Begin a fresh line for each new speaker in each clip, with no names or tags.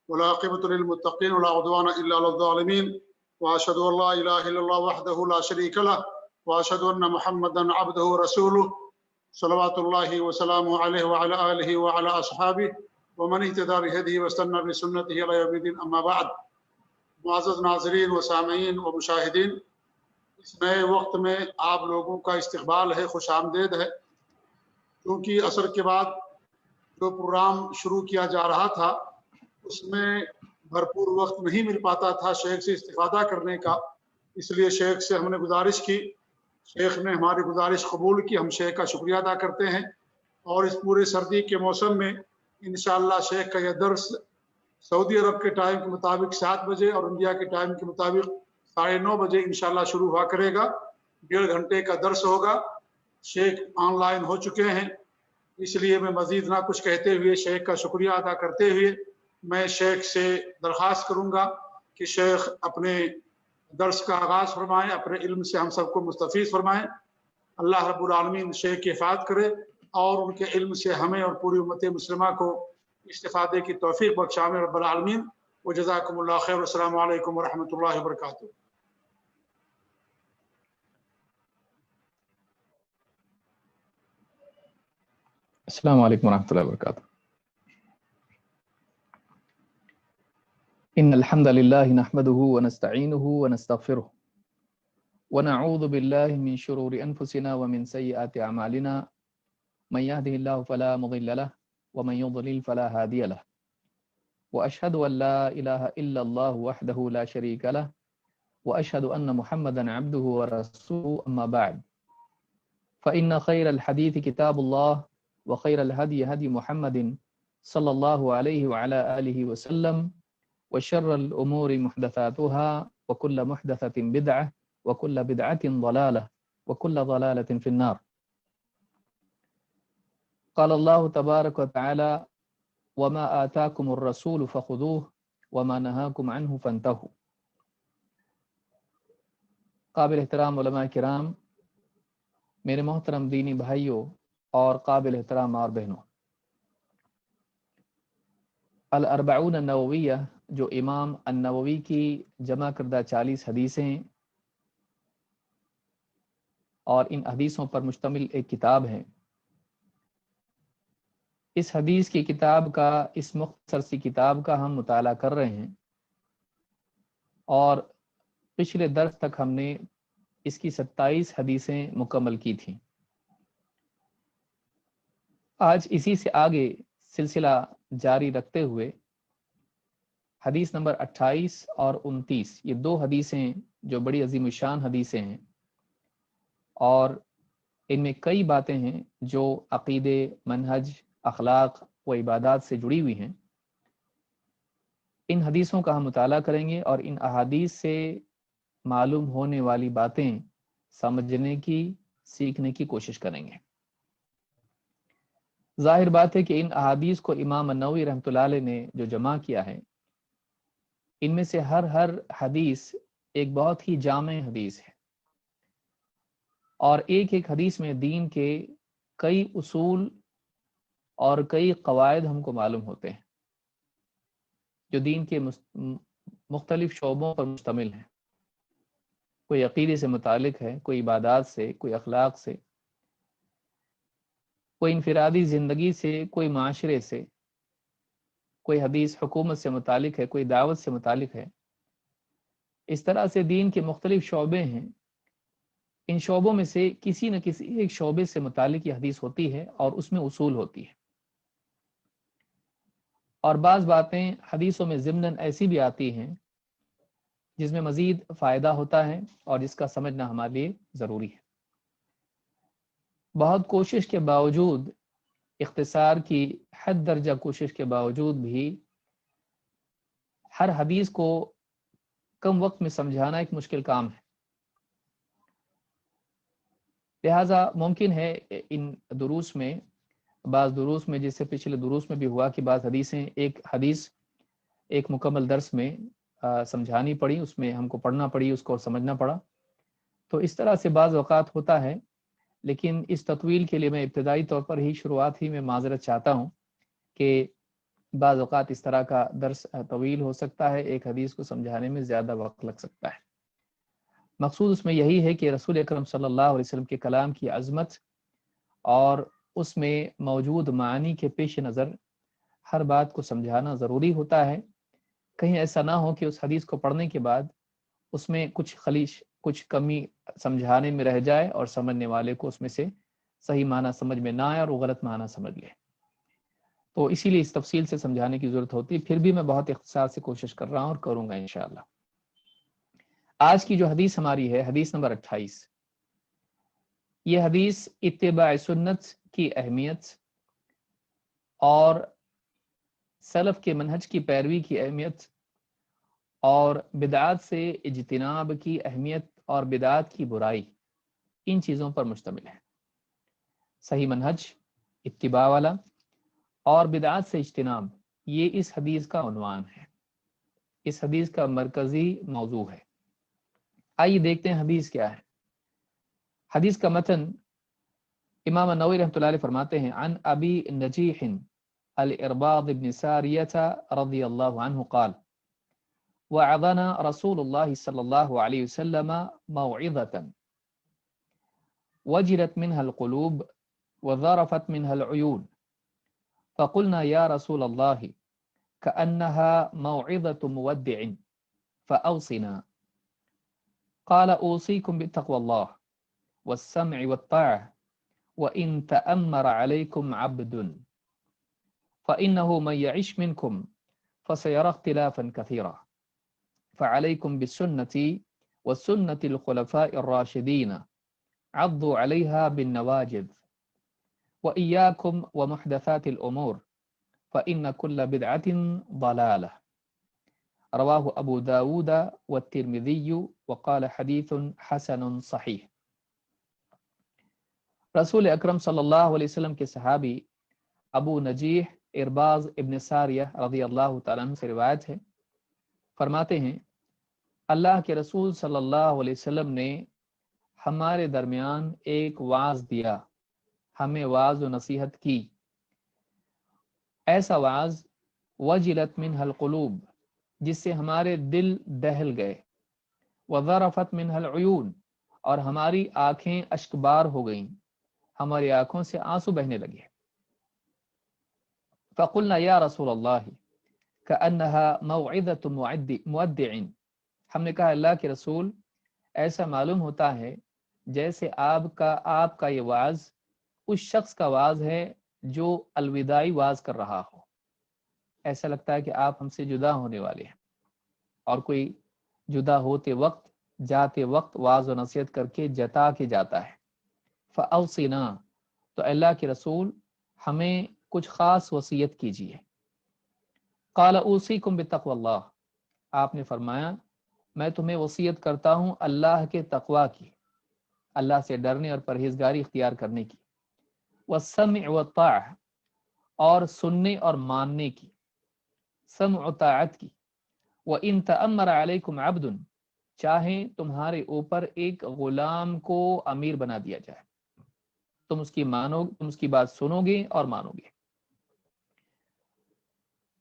والعاقبة للمتقين ولا عدوان إلا على الظالمين وأشهد أن لا إله إلا الله وحده لا شريك له وأشهد أن محمدا عبده ورسوله صلوات الله وسلامه عليه وعلى آله وعلى أصحابه ومن اهتدى بهديه واستنى بسنته إلى يوم الدين أما بعد. معزز ناظرین و سامعین و مشاہدین، اس نئے وقت میں آپ لوگوں کا استقبال ہے، خوش آمدید ہے. کیونکہ عصر کے بعد جو پروگرام شروع کیا جا رہا تھا اس میں بھرپور وقت نہیں مل پاتا تھا شیخ سے استفادہ کرنے کا، اس لیے شیخ سے ہم نے گزارش کی. شیخ نے ہماری گزارش قبول کی، ہم شیخ کا شکریہ ادا کرتے ہیں. اور اس پورے سردی کے موسم میں انشاءاللہ شیخ کا یہ درس سعودی عرب کے ٹائم کے مطابق 7 بجے اور انڈیا کے ٹائم کے مطابق 9:30 بجے انشاءاللہ شروع ہوا کرے گا. 1.5 گھنٹے کا درس ہوگا. شیخ آن لائن ہو چکے ہیں، اس لیے میں مزید نہ کچھ کہتے ہوئے شیخ کا شکریہ ادا کرتے ہوئے میں شیخ سے درخواست کروں گا کہ شیخ اپنے درس کا آغاز فرمائیں، اپنے علم سے ہم سب کو مستفیض فرمائیں. اللہ رب العالمین شیخ کی حفاظت کرے اور ان کے علم سے ہمیں اور پوری امت مسلمہ کو استفادے کی توفیق بخشائے رب العالمین. وجزاکم اللہ خیر. السلام علیکم ورحمۃ اللہ وبرکاتہ.
السلام علیکم ورحمۃ اللہ وبرکاتہ. ان الحمد للہ نحمده ونستعینه ونستغفره ونعوذ باللہ من شرور انفسنا ومن سیئات اعمالنا من يهده الله فلا مضل له ومن يضلل فلا هادي له واشهد ان لا اله الا الله وحده لا شريك له واشهد ان محمدا عبده ورسوله. اما بعد فان خير الحديث كتاب الله وخير الهدي هدي محمد صلى الله عليه وعلى آله وسلم وشر الأمور محدثاتها وكل محدثة بدعة وكل بدعة ضلالة وكل ضلالة في النار. قال الله تبارك وتعالى وما آتاكم الرسول فخذوه وما نهاكم عنه فانتهوا. قابل احترام علماء کرام، میرے محترم دینی بھائیوں اور قابل احترام اور بہنوں، الاربعون النوویہ جو امام النووی کی جمع کردہ 40 حدیثیں اور ان حدیثوں پر مشتمل ایک کتاب ہے، اس حدیث کی کتاب کا، اس مختصر سی کتاب کا ہم مطالعہ کر رہے ہیں اور پچھلے درس تک ہم نے اس کی 27 حدیثیں مکمل کی تھیں. آج اسی سے آگے سلسلہ جاری رکھتے ہوئے حدیث نمبر 28 اور 29، یہ 2 حدیثیں جو بڑی عظیم الشان حدیثیں ہیں اور ان میں کئی باتیں ہیں جو عقیدے، منہج، اخلاق و عبادات سے جڑی ہوئی ہیں. ان حدیثوں کا ہم مطالعہ کریں گے اور ان احادیث سے معلوم ہونے والی باتیں سمجھنے کی، سیکھنے کی کوشش کریں گے. ظاہر بات ہے کہ ان احادیث کو امام النووی رحمۃ اللہ علیہ نے جو جمع کیا ہے، ان میں سے ہر حدیث ایک بہت ہی جامع حدیث ہے اور ایک ایک حدیث میں دین کے کئی اصول اور کئی قواعد ہم کو معلوم ہوتے ہیں جو دین کے مختلف شعبوں پر مشتمل ہیں. کوئی عقیدے سے متعلق ہے، کوئی عبادات سے، کوئی اخلاق سے، کوئی انفرادی زندگی سے، کوئی معاشرے سے، کوئی حدیث حکومت سے متعلق ہے، کوئی دعوت سے متعلق ہے. اس طرح سے دین کے مختلف شعبے ہیں. ان شعبوں میں سے کسی نہ کسی ایک شعبے سے متعلق یہ حدیث ہوتی ہے اور اس میں اصول ہوتی ہے. اور بعض باتیں حدیثوں میں ضمناً ایسی بھی آتی ہیں جس میں مزید فائدہ ہوتا ہے اور جس کا سمجھنا ہمارے لیے ضروری ہے. بہت کوشش کے باوجود، اختصار کی حد درجہ کوشش کے باوجود بھی ہر حدیث کو کم وقت میں سمجھانا ایک مشکل کام ہے. لہٰذا ممکن ہے ان دروس میں، بعض دروس میں، جس سے پچھلے دروس میں بھی ہوا کہ بعض حدیثیں ایک حدیث ایک مکمل درس میں سمجھانی پڑی، اس میں ہم کو پڑھنا پڑی، اس کو سمجھنا پڑا. تو اس طرح سے بعض اوقات ہوتا ہے، لیکن اس تطویل کے لیے میں ابتدائی طور پر ہی شروعات ہی میں معذرت چاہتا ہوں کہ بعض اوقات اس طرح کا درس طویل ہو سکتا ہے، ایک حدیث کو سمجھانے میں زیادہ وقت لگ سکتا ہے۔ مقصود اس میں یہی ہے کہ رسول اکرم صلی اللہ علیہ وسلم کے کلام کی عظمت اور اس میں موجود معانی کے پیش نظر ہر بات کو سمجھانا ضروری ہوتا ہے۔ کہیں ایسا نہ ہو کہ اس حدیث کو پڑھنے کے بعد اس میں کچھ خلیش، کچھ کمی سمجھانے میں رہ جائے اور سمجھنے والے کو اس میں سے صحیح معنی سمجھ میں نہ آئے اور وہ غلط معنی سمجھ لے۔ تو اسی لیے اس تفصیل سے سمجھانے کی ضرورت ہوتی ہے، پھر بھی میں بہت اختصار سے کوشش کر رہا ہوں اور کروں گا انشاءاللہ۔ آج کی جو حدیث ہماری ہے، حدیث نمبر 28، یہ حدیث اتباع سنت کی اہمیت اور سلف کے منہج کی پیروی کی اہمیت اور بدعات سے اجتناب کی اہمیت اور بدعات کی برائی، ان چیزوں پر مشتمل ہے۔ صحیح منہج، اتباع والا اور بدعات سے اجتناب، یہ اس حدیث کا عنوان ہے، اس حدیث کا مرکزی موضوع ہے۔ آئیے دیکھتے ہیں حدیث کیا ہے۔ حدیث کا متن امام نووی رحمۃ اللہ علیہ فرماتے ہیں، عن ابی نجیح الارباض بن ساریہ رضی اللہ عنہ قال وعظنا رسول اللہ صلی اللہ علیہ وسلم موعظة وجلت منها القلوب وذرفت منها العيون فقلنا يا رسول الله كأنها موعظة مودع فأوصنا قال أوصيكم بتقوى الله والسمع والطاعة وإن تأمر عليكم عبد فإنه من يعش منكم فسيرى اختلافا كثيرا فعليكم بسنتي وسنة الخلفاء الراشدين عضوا عليها بالنواجذ وإياكم ومحدثات الأمور فإن كل بدعة ضلالة رواه أبو داود والترمذي وقال حديث حسن صحيح۔ رسول اکرم صلی اللہ علیہ وسلم کے صحابی ابو نجیح ارباز ابن ساریہ رضی اللہ تعالیٰ عنہ سے روایت ہے، فرماتے ہیں اللہ کے رسول صلی اللہ علیہ وسلم نے ہمارے درمیان ایک وعظ دیا، ہمیں وعظ و نصیحت کی، ایسا وعظ وجلت منہ القلوب، جس سے ہمارے دل دہل گئے، وذرفت منہ العیون، اور ہماری آنکھیں اشکبار ہو گئیں، ہماری آنکھوں سے آنسو بہنے لگے۔ فقلنا یا رسول اللہ کأنها موعظة مودع، ہم نے کہا اللہ کے رسول، ایسا معلوم ہوتا ہے جیسے آپ کا یہ وعظ اس شخص کا وعظ ہے جو الوداعی وعظ کر رہا ہو، ایسا لگتا ہے کہ آپ ہم سے جدا ہونے والے ہیں، اور کوئی جدا ہوتے وقت، جاتے وقت وعظ و نصیحت کر کے جتا کے جاتا ہے۔ فأوصنا، تو اللہ کے رسول ہمیں کچھ خاص وصیت کیجیے۔ قال اوصیکم بتقوی اللہ، آپ نے فرمایا میں تمہیں وصیت کرتا ہوں اللہ کے تقوی کی، اللہ سے ڈرنے اور پرہیزگاری اختیار کرنے کی، والسمع والطاعہ، اور سننے اور ماننے کی، سمع و طاعت کی، وَإِن تَأَمَّرَ عَلَيْكُمْ عَبْدٌ، چاہیں تمہارے اوپر ایک غلام کو امیر بنا دیا جائے، تم اس کی بات سنو گے اور مانو گے،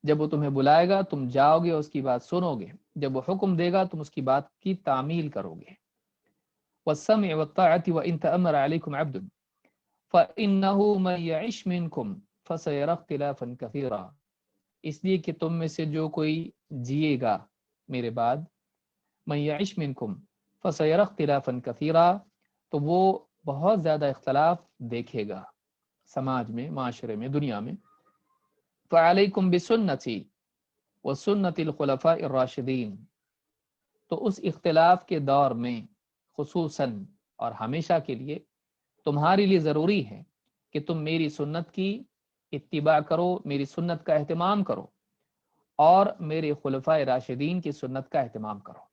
جب وہ تمہیں بلائے گا تم جاؤ گے اور اس کی بات سنو گے، جب وہ حکم دے گا تم اس کی بات کی تعمیل کرو گے۔ وَالسَّمْعِ وَالطَّاعَةِ وَإِن تَأَمَّرَ عَلَيْكُمْ عَبْدٌ فَإِنَّهُ مَن يَعِشْ مِنكُمْ فَسَيَرَى اخْتِلَافًا كَثِيرًا، اس لیے کہ تم میں سے جو کوئی جیے گا میرے بعد، مَن يَعِشْ مِنكُمْ فَسَيَرَى اخْتِلَافًا كَثِيرًا، تو وہ بہت زیادہ اختلاف دیکھے گا سماج میں، معاشرے میں، دنیا میں۔ فَعَلَيْكُمْ بِسُنَّتِي وَسُنَّتِ الْخُلَفَاءِ الرَّاشِدِينَ، تو اس اختلاف کے دور میں خصوصاً اور ہمیشہ کے لیے تمہارے لیے ضروری ہے کہ تم میری سنت کی اتباع کرو، میری سنت کا اہتمام کرو، اور میرے خلفائے راشدین کی سنت کا اہتمام کرو۔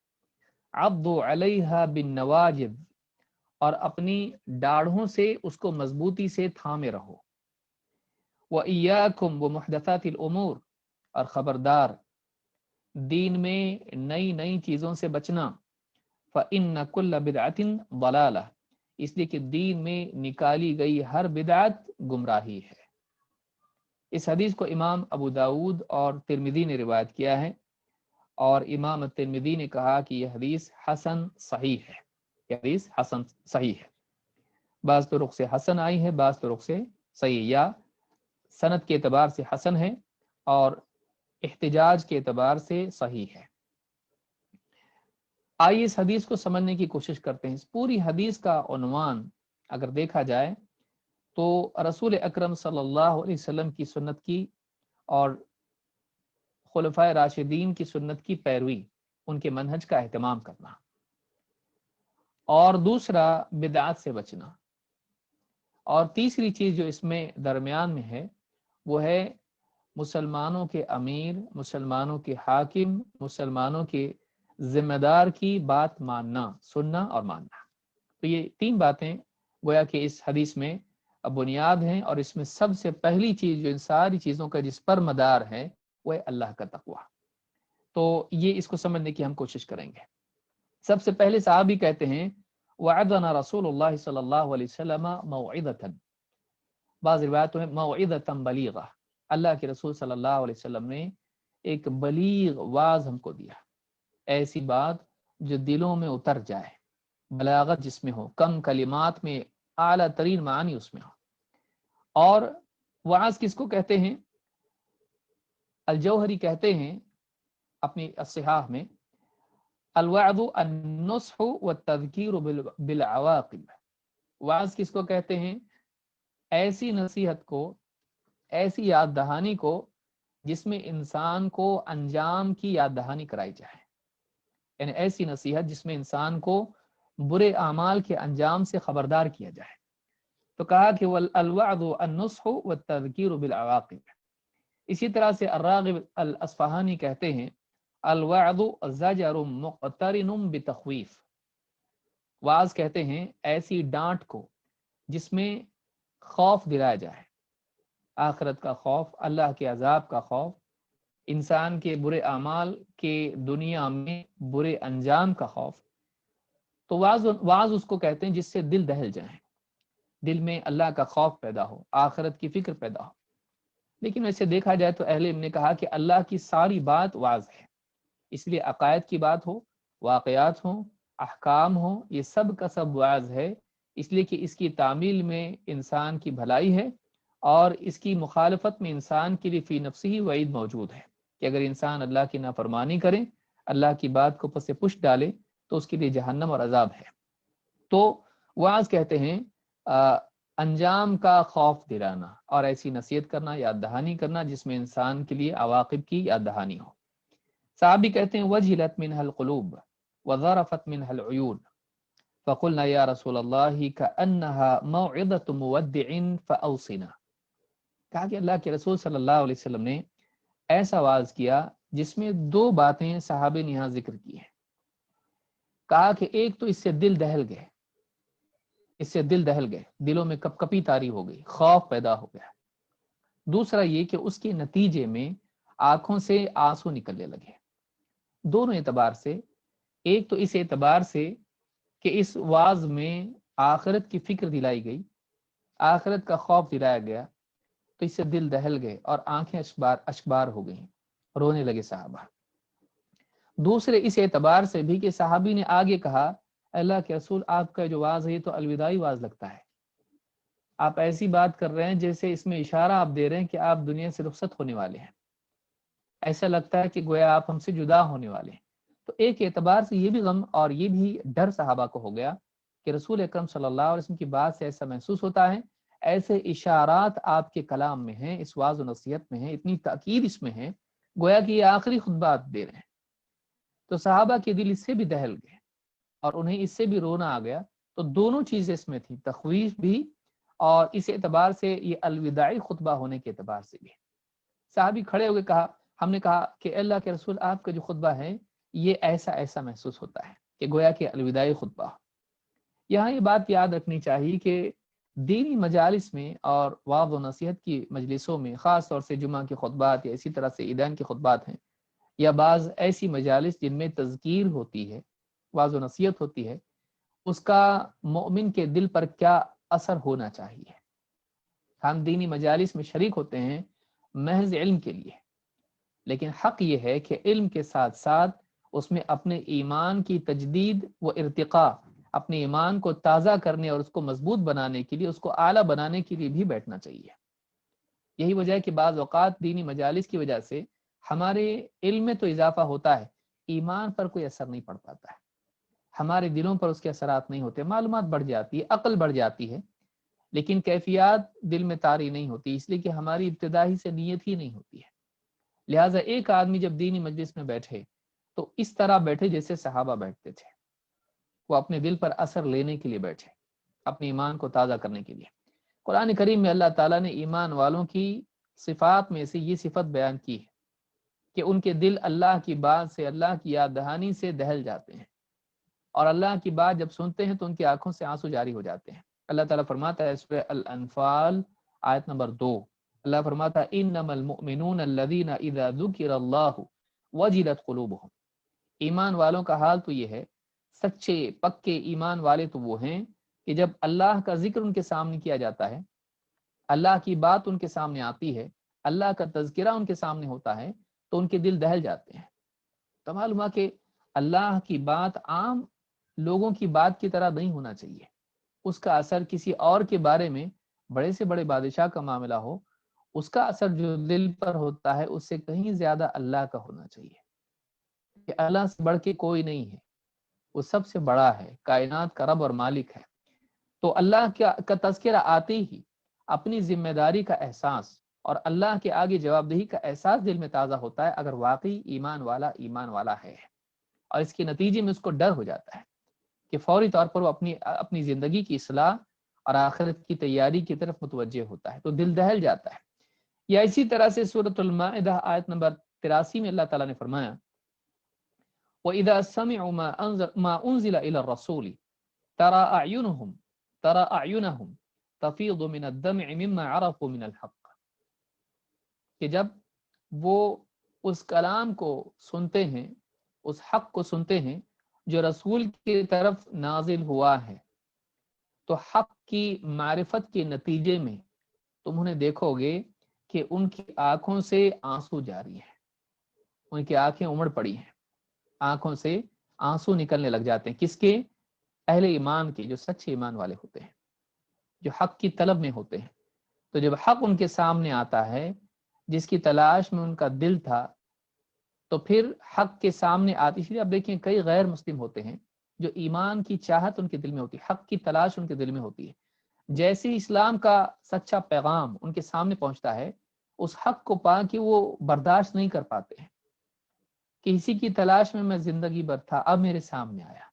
عضوا علیہا بالنواجذ، اور اپنی ڈاڑھوں سے اس کو مضبوطی سے تھامے رہو۔ وَإِيَّاكُمْ وَمُحْدَثَاتِ الْأُمُورِ، اور خبردار دین میں نئی چیزوں سے بچنا۔ فَإِنَّ كُلَّ بِدْعَةٍ ضَلَالَةٍ، اس لیے کہ دین میں نکالی گئی ہر بدعت گمراہی ہے۔ اس حدیث کو امام ابو داود اور ترمذی نے روایت کیا ہے، اور امام ترمذی نے کہا کہ یہ حدیث حسن صحیح ہے، یہ حدیث حسن صحیح ہے۔ بعض طرق سے حسن آئی ہے، بعض طرق سے صحیح، یا سند کے اعتبار سے حسن ہے اور احتجاج کے اعتبار سے صحیح ہے۔ آئیے اس حدیث کو سمجھنے کی کوشش کرتے ہیں۔ اس پوری حدیث کا عنوان اگر دیکھا جائے تو رسول اکرم صلی اللہ علیہ وسلم کی سنت کی اور خلفائے راشدین کی سنت کی پیروی، ان کے منہج کا اہتمام کرنا، اور دوسرا بدعات سے بچنا، اور تیسری چیز جو اس میں درمیان میں ہے وہ ہے مسلمانوں کے امیر، مسلمانوں کے حاکم، مسلمانوں کے ذمہ دار کی بات ماننا، سننا اور ماننا۔ تو یہ تین باتیں گویا کہ اس حدیث میں بنیاد ہیں، اور اس میں سب سے پہلی چیز جو ان ساری چیزوں کا جس پر مدار ہے وہ ہے اللہ کا تقوی۔ تو یہ اس کو سمجھنے کی ہم کوشش کریں گے۔ سب سے پہلے صحابی کہتے ہیں وعدنا رسول اللہ صلی اللہ علیہ وسلم موعظۃ، بعض روایتوں میں موعظۃ بلیغہ، اللہ کے رسول صلی اللہ علیہ وسلم نے ایک بلیغ واعظ ہم کو دیا، ایسی بات جو دلوں میں اتر جائے، بلاغت جس میں ہو، کم کلمات میں اعلیٰ ترین معنی اس میں ہو۔ اور وعظ کس کو کہتے ہیں؟ الجوہری کہتے ہیں اپنی الصحاح میں الوعظ النصح والتذکیر بالعواقب۔ وعظ کس کو کہتے ہیں؟ ایسی نصیحت کو، ایسی یاد دہانی کو جس میں انسان کو انجام کی یاد دہانی کرائی جائے، یعنی ایسی نصیحت جس میں انسان کو برے اعمال کے انجام سے خبردار کیا جائے۔ تو کہا کہ الوعظ النصح والتذکیر بالعواقب۔ اسی طرح سے الراغب الاصفہانی کہتے ہیں الوعظ زجر مقترن بتخویف۔ وعظ کہتے ہیں ایسی ڈانٹ کو جس میں خوف دلایا جائے، آخرت کا خوف، اللہ کے عذاب کا خوف، انسان کے برے اعمال کے دنیا میں برے انجام کا خوف۔ تو وعظ اس کو کہتے ہیں جس سے دل دہل جائیں، دل میں اللہ کا خوف پیدا ہو، آخرت کی فکر پیدا ہو۔ لیکن ویسے دیکھا جائے تو اہل علم نے کہا کہ اللہ کی ساری بات وعظ ہے، اس لیے عقائد کی بات ہو، واقعات ہوں، احکام ہوں، یہ سب کا سب وعظ ہے، اس لیے کہ اس کی تعمیل میں انسان کی بھلائی ہے، اور اس کی مخالفت میں انسان کے لیے فی نفسہ ہی وعید موجود ہے کہ اگر انسان اللہ کی نافرمانی کرے، اللہ کی بات کو پس پش ڈالے تو اس کے لیے جہنم اور عذاب ہے۔ تو وعظ کہتے ہیں انجام کا خوف دلانا اور ایسی نصیحت کرنا، یاد دہانی کرنا جس میں انسان کے لیے عواقب کی یاد دہانی ہو۔ صحابی کہتے ہیں وجلت منها القلوب وظرفت منها العیون فقلنا یا رسول اللہ كأنها موعظة مودع فأوصنا۔ کہا کہ اللہ کے رسول صلی اللہ علیہ وسلم نے ایسا وعظ کیا جس میں دو باتیں صحابے نے یہاں ذکر کی ہیں۔ کہا کہ ایک تو اس سے دل دہل گئے، اس سے دل دہل گئے، دلوں میں کپ کپی طاری ہو گئی، خوف پیدا ہو گیا۔ دوسرا یہ کہ اس کے نتیجے میں آنکھوں سے آنسو نکلنے لگے۔ دونوں اعتبار سے، ایک تو اس اعتبار سے کہ اس وعظ میں آخرت کی فکر دلائی گئی، آخرت کا خوف دلایا گیا، تو اس سے دل دہل گئے اور آنکھیں اشکبار ہو گئیں، رونے لگے صحابہ۔ دوسرے اس اعتبار سے بھی کہ صحابی نے آگے کہا اللہ کے رسول آپ کا جو وعظ ہے تو الوداعی وعظ لگتا ہے، آپ ایسی بات کر رہے ہیں جیسے اس میں اشارہ آپ دے رہے ہیں کہ آپ دنیا سے رخصت ہونے والے ہیں، ایسا لگتا ہے کہ گویا آپ ہم سے جدا ہونے والے ہیں۔ تو ایک اعتبار سے یہ بھی غم اور یہ بھی ڈر صحابہ کو ہو گیا کہ رسول اکرم صلی اللہ علیہ وسلم کی بات سے ایسا محسوس ہوتا ہے، ایسے اشارات آپ کے کلام میں ہیں، اس وعظ و نصیحت میں ہیں، اتنی تاکید اس میں ہے، گویا کہ یہ آخری خطبات دے رہے ہیں۔ تو صحابہ کے دل اس سے بھی دہل گئے اور انہیں اس سے بھی رونا آ گیا۔ تو دونوں چیزیں اس میں تھی، تخویف بھی اور اس اعتبار سے یہ الوداعی خطبہ ہونے کے اعتبار سے بھی۔ صحابی کھڑے ہو کے کہا، ہم نے کہا کہ اللہ کے رسول آپ کا جو خطبہ ہے یہ ایسا ایسا محسوس ہوتا ہے کہ گویا کہ الوداعی خطبہ۔ یہاں یہ بات یاد رکھنی چاہیے کہ دینی مجالس میں اور وعظ و نصیحت کی مجلسوں میں، خاص طور سے جمعہ کے خطبات یا اسی طرح سے عیدین کے خطبات ہیں، یا بعض ایسی مجالس جن میں تذکیر ہوتی ہے، وعظ و نصیحت ہوتی ہے، اس کا مومن کے دل پر کیا اثر ہونا چاہیے۔ ہم دینی مجالس میں شریک ہوتے ہیں محض علم کے لیے، لیکن حق یہ ہے کہ علم کے ساتھ ساتھ اس میں اپنے ایمان کی تجدید و ارتقاء، اپنے ایمان کو تازہ کرنے اور اس کو مضبوط بنانے کے لیے، اس کو اعلیٰ بنانے کے لیے بھی بیٹھنا چاہیے۔ یہی وجہ ہے کہ بعض اوقات دینی مجالس کی وجہ سے ہمارے علم میں تو اضافہ ہوتا ہے، ایمان پر کوئی اثر نہیں پڑ پاتا ہے، ہمارے دلوں پر اس کے اثرات نہیں ہوتے، معلومات بڑھ جاتی ہے، عقل بڑھ جاتی ہے، لیکن کیفیات دل میں طاری نہیں ہوتی، اس لیے کہ ہماری ابتدائی سے نیت ہی نہیں ہوتی ہے۔ لہٰذا ایک آدمی جب دینی مجلس میں بیٹھے تو اس طرح بیٹھے جیسے صحابہ بیٹھتے تھے، وہ اپنے دل پر اثر لینے کے لیے بیٹھے، اپنے ایمان کو تازہ کرنے کے لیے۔ قرآن کریم میں اللہ تعالیٰ نے ایمان والوں کی صفات میں سے یہ صفت بیان کی ہے کہ ان کے دل اللہ کی بات سے، اللہ کی یاد دہانی سے دہل جاتے ہیں، اور اللہ کی بات جب سنتے ہیں تو ان کی آنکھوں سے آنسو جاری ہو جاتے ہیں۔ اللہ تعالیٰ فرماتا ہے سورہ الانفال آیت نمبر 2، اللہ فرماتا ہے انما المؤمنون الذین اذا ذکر اللہ وجلت قلوبہم، ایمان والوں کا حال تو یہ ہے، سچے پکے ایمان والے تو وہ ہیں کہ جب اللہ کا ذکر ان کے سامنے کیا جاتا ہے، اللہ کی بات ان کے سامنے آتی ہے، اللہ کا تذکرہ ان کے سامنے ہوتا ہے، تو ان کے دل دہل جاتے ہیں۔ تو معلوم ہوا کہ اللہ کی بات عام لوگوں کی بات کی طرح نہیں ہونا چاہیے، اس کا اثر کسی اور کے بارے میں، بڑے سے بڑے بادشاہ کا معاملہ ہو، اس کا اثر جو دل پر ہوتا ہے اس سے کہیں زیادہ اللہ کا ہونا چاہیے، کہ اللہ سے بڑھ کے کوئی نہیں ہے، وہ سب سے بڑا ہے، کائنات کا رب اور مالک ہے۔ تو اللہ کا تذکرہ آتے ہی اپنی ذمہ داری کا احساس اور اللہ کے آگے جواب دہی کا احساس دل میں تازہ ہوتا ہے، اگر واقعی ایمان والا ہے، اور اس کے نتیجے میں اس کو ڈر ہو جاتا ہے کہ فوری طور پر وہ اپنی زندگی کی اصلاح اور آخرت کی تیاری کی طرف متوجہ ہوتا ہے، تو دل دہل جاتا ہے۔ یا اسی طرح سے سورۃ المائدہ آیت نمبر 83 میں اللہ تعالیٰ نے فرمایا وَإِذَا سَمِعُوا مَا أُنزِلَ إِلَى الرَّسُولِ تَرَى أَعْيُنَهُمْ تَفِيضُ مِنَ الدَّمْعِ مِمَّا عَرَفُوا مِنَ الْحَقِّ، کہ جب وہ اس کلام کو سنتے ہیں، اس حق کو سنتے ہیں جو رسول کی طرف نازل ہوا ہے، تو حق کی معرفت کے نتیجے میں تم انہیں دیکھو گے کہ ان کی آنکھوں سے آنسو جاری ہیں، ان کی آنکھیں امڑ پڑی ہیں، آنکھوں سے آنسو نکلنے لگ جاتے ہیں۔ کس کے؟ اہل ایمان کے، جو سچے ایمان والے ہوتے ہیں، جو حق کی طلب میں ہوتے ہیں۔ تو جب حق ان کے سامنے آتا ہے جس کی تلاش میں ان کا دل تھا، تو پھر حق کے سامنے آتی، اس لیے اب دیکھیں کئی غیر مسلم ہوتے ہیں جو ایمان کی چاہت ان کے دل میں ہوتی ہے، حق کی تلاش ان کے دل میں ہوتی ہے، جیسے ہی اسلام کا سچا پیغام ان کے سامنے پہنچتا ہے، اس حق کو پا کے وہ برداشت نہیں کر پاتے ہیں کہ اسی کی تلاش میں زندگی بھر تھا، اب میرے سامنے آیا،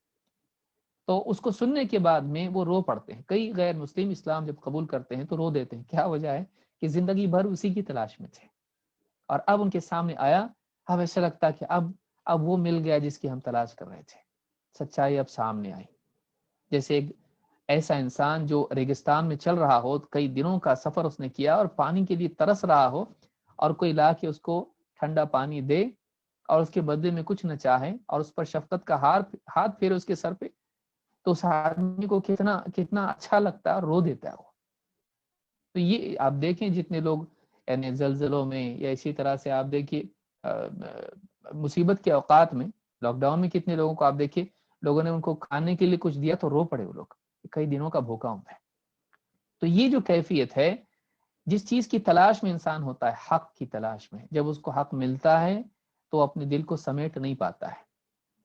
تو اس کو سننے کے بعد میں وہ رو پڑتے ہیں۔ کئی غیر مسلم اسلام جب قبول کرتے ہیں تو رو دیتے ہیں، کیا وجہ ہے؟ کہ زندگی بھر اسی کی تلاش میں تھے، اور اب ان کے سامنے آیا، اب ایسا لگتا ہے کہ اب وہ مل گیا جس کی ہم تلاش کر رہے تھے، سچائی اب سامنے آئی۔ جیسے ایک ایسا انسان جو ریگستان میں چل رہا ہو، کئی دنوں کا سفر اس نے کیا اور پانی کے لیے ترس رہا ہو، اور کوئی لا کے اس کو ٹھنڈا پانی دے اور اس کے بدلے میں کچھ نہ چاہے اور اس پر شفقت کا ہاتھ پھیرے اس کے سر پہ، تو اس آدمی کو کتنا اچھا لگتا ہے، رو دیتا ہے وہ۔ تو یہ آپ دیکھیں جتنے لوگ یعنی زلزلوں میں یا اسی طرح سے آپ دیکھیے مصیبت کے اوقات میں، لاک ڈاؤن میں کتنے لوگوں کو آپ دیکھیے لوگوں نے ان کو کھانے کے لیے کچھ دیا تو رو پڑے وہ لوگ، کئی دنوں کا بھوکا ہوں ہے۔ تو یہ جو کیفیت ہے، جس چیز کی تلاش میں انسان ہوتا ہے، حق کی تلاش میں، جب اس کو حق ملتا ہے تو اپنے دل کو سمیٹ نہیں پاتا ہے،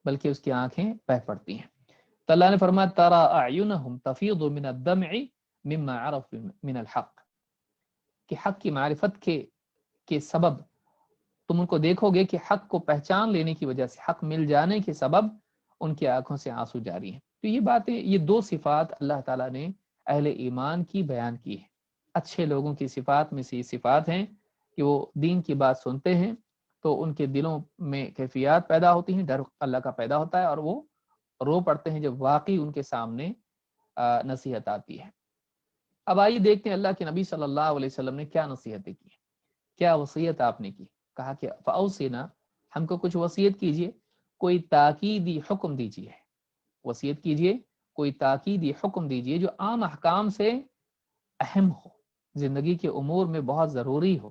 بلکہ اس کی آنکھیں بہہ پڑتی ہیں۔ تو اللہ نے فرمایا تَرَى أَعْيُنَهُمْ تَفِيضُ مِنَ الدَّمْعِ مِمَّا عَرَفُوا مِنَ الْحَقِّ، کہ حق کی معرفت کے سبب تم ان کو دیکھو گے کہ حق کو پہچان لینے کی وجہ سے، حق مل جانے کے سبب ان کی آنکھوں سے آنسو جاری ہیں۔ تو یہ باتیں، یہ دو صفات اللہ تعالیٰ نے اہل ایمان کی بیان کی ہے۔ اچھے لوگوں کی صفات میں سے یہ صفات ہیں کہ وہ دین کی بات سنتے ہیں تو ان کے دلوں میں کیفیات پیدا ہوتی ہیں، ڈر اللہ کا پیدا ہوتا ہے، اور وہ رو پڑتے ہیں جب واقعی ان کے سامنے نصیحت آتی ہے۔ اب آئیے دیکھتے ہیں اللہ کے نبی صلی اللہ علیہ وسلم نے کیا نصیحتیں کی، کیا وصیت آپ نے کی۔ کہا کہ فَأَوْصِنَا، ہم کو کچھ وصیت کیجئے، کوئی تاکیدی حکم دیجئے، وصیت کیجئے، کوئی تاکیدی حکم دیجئے جو عام احکام سے اہم ہو، زندگی کے امور میں بہت ضروری ہو،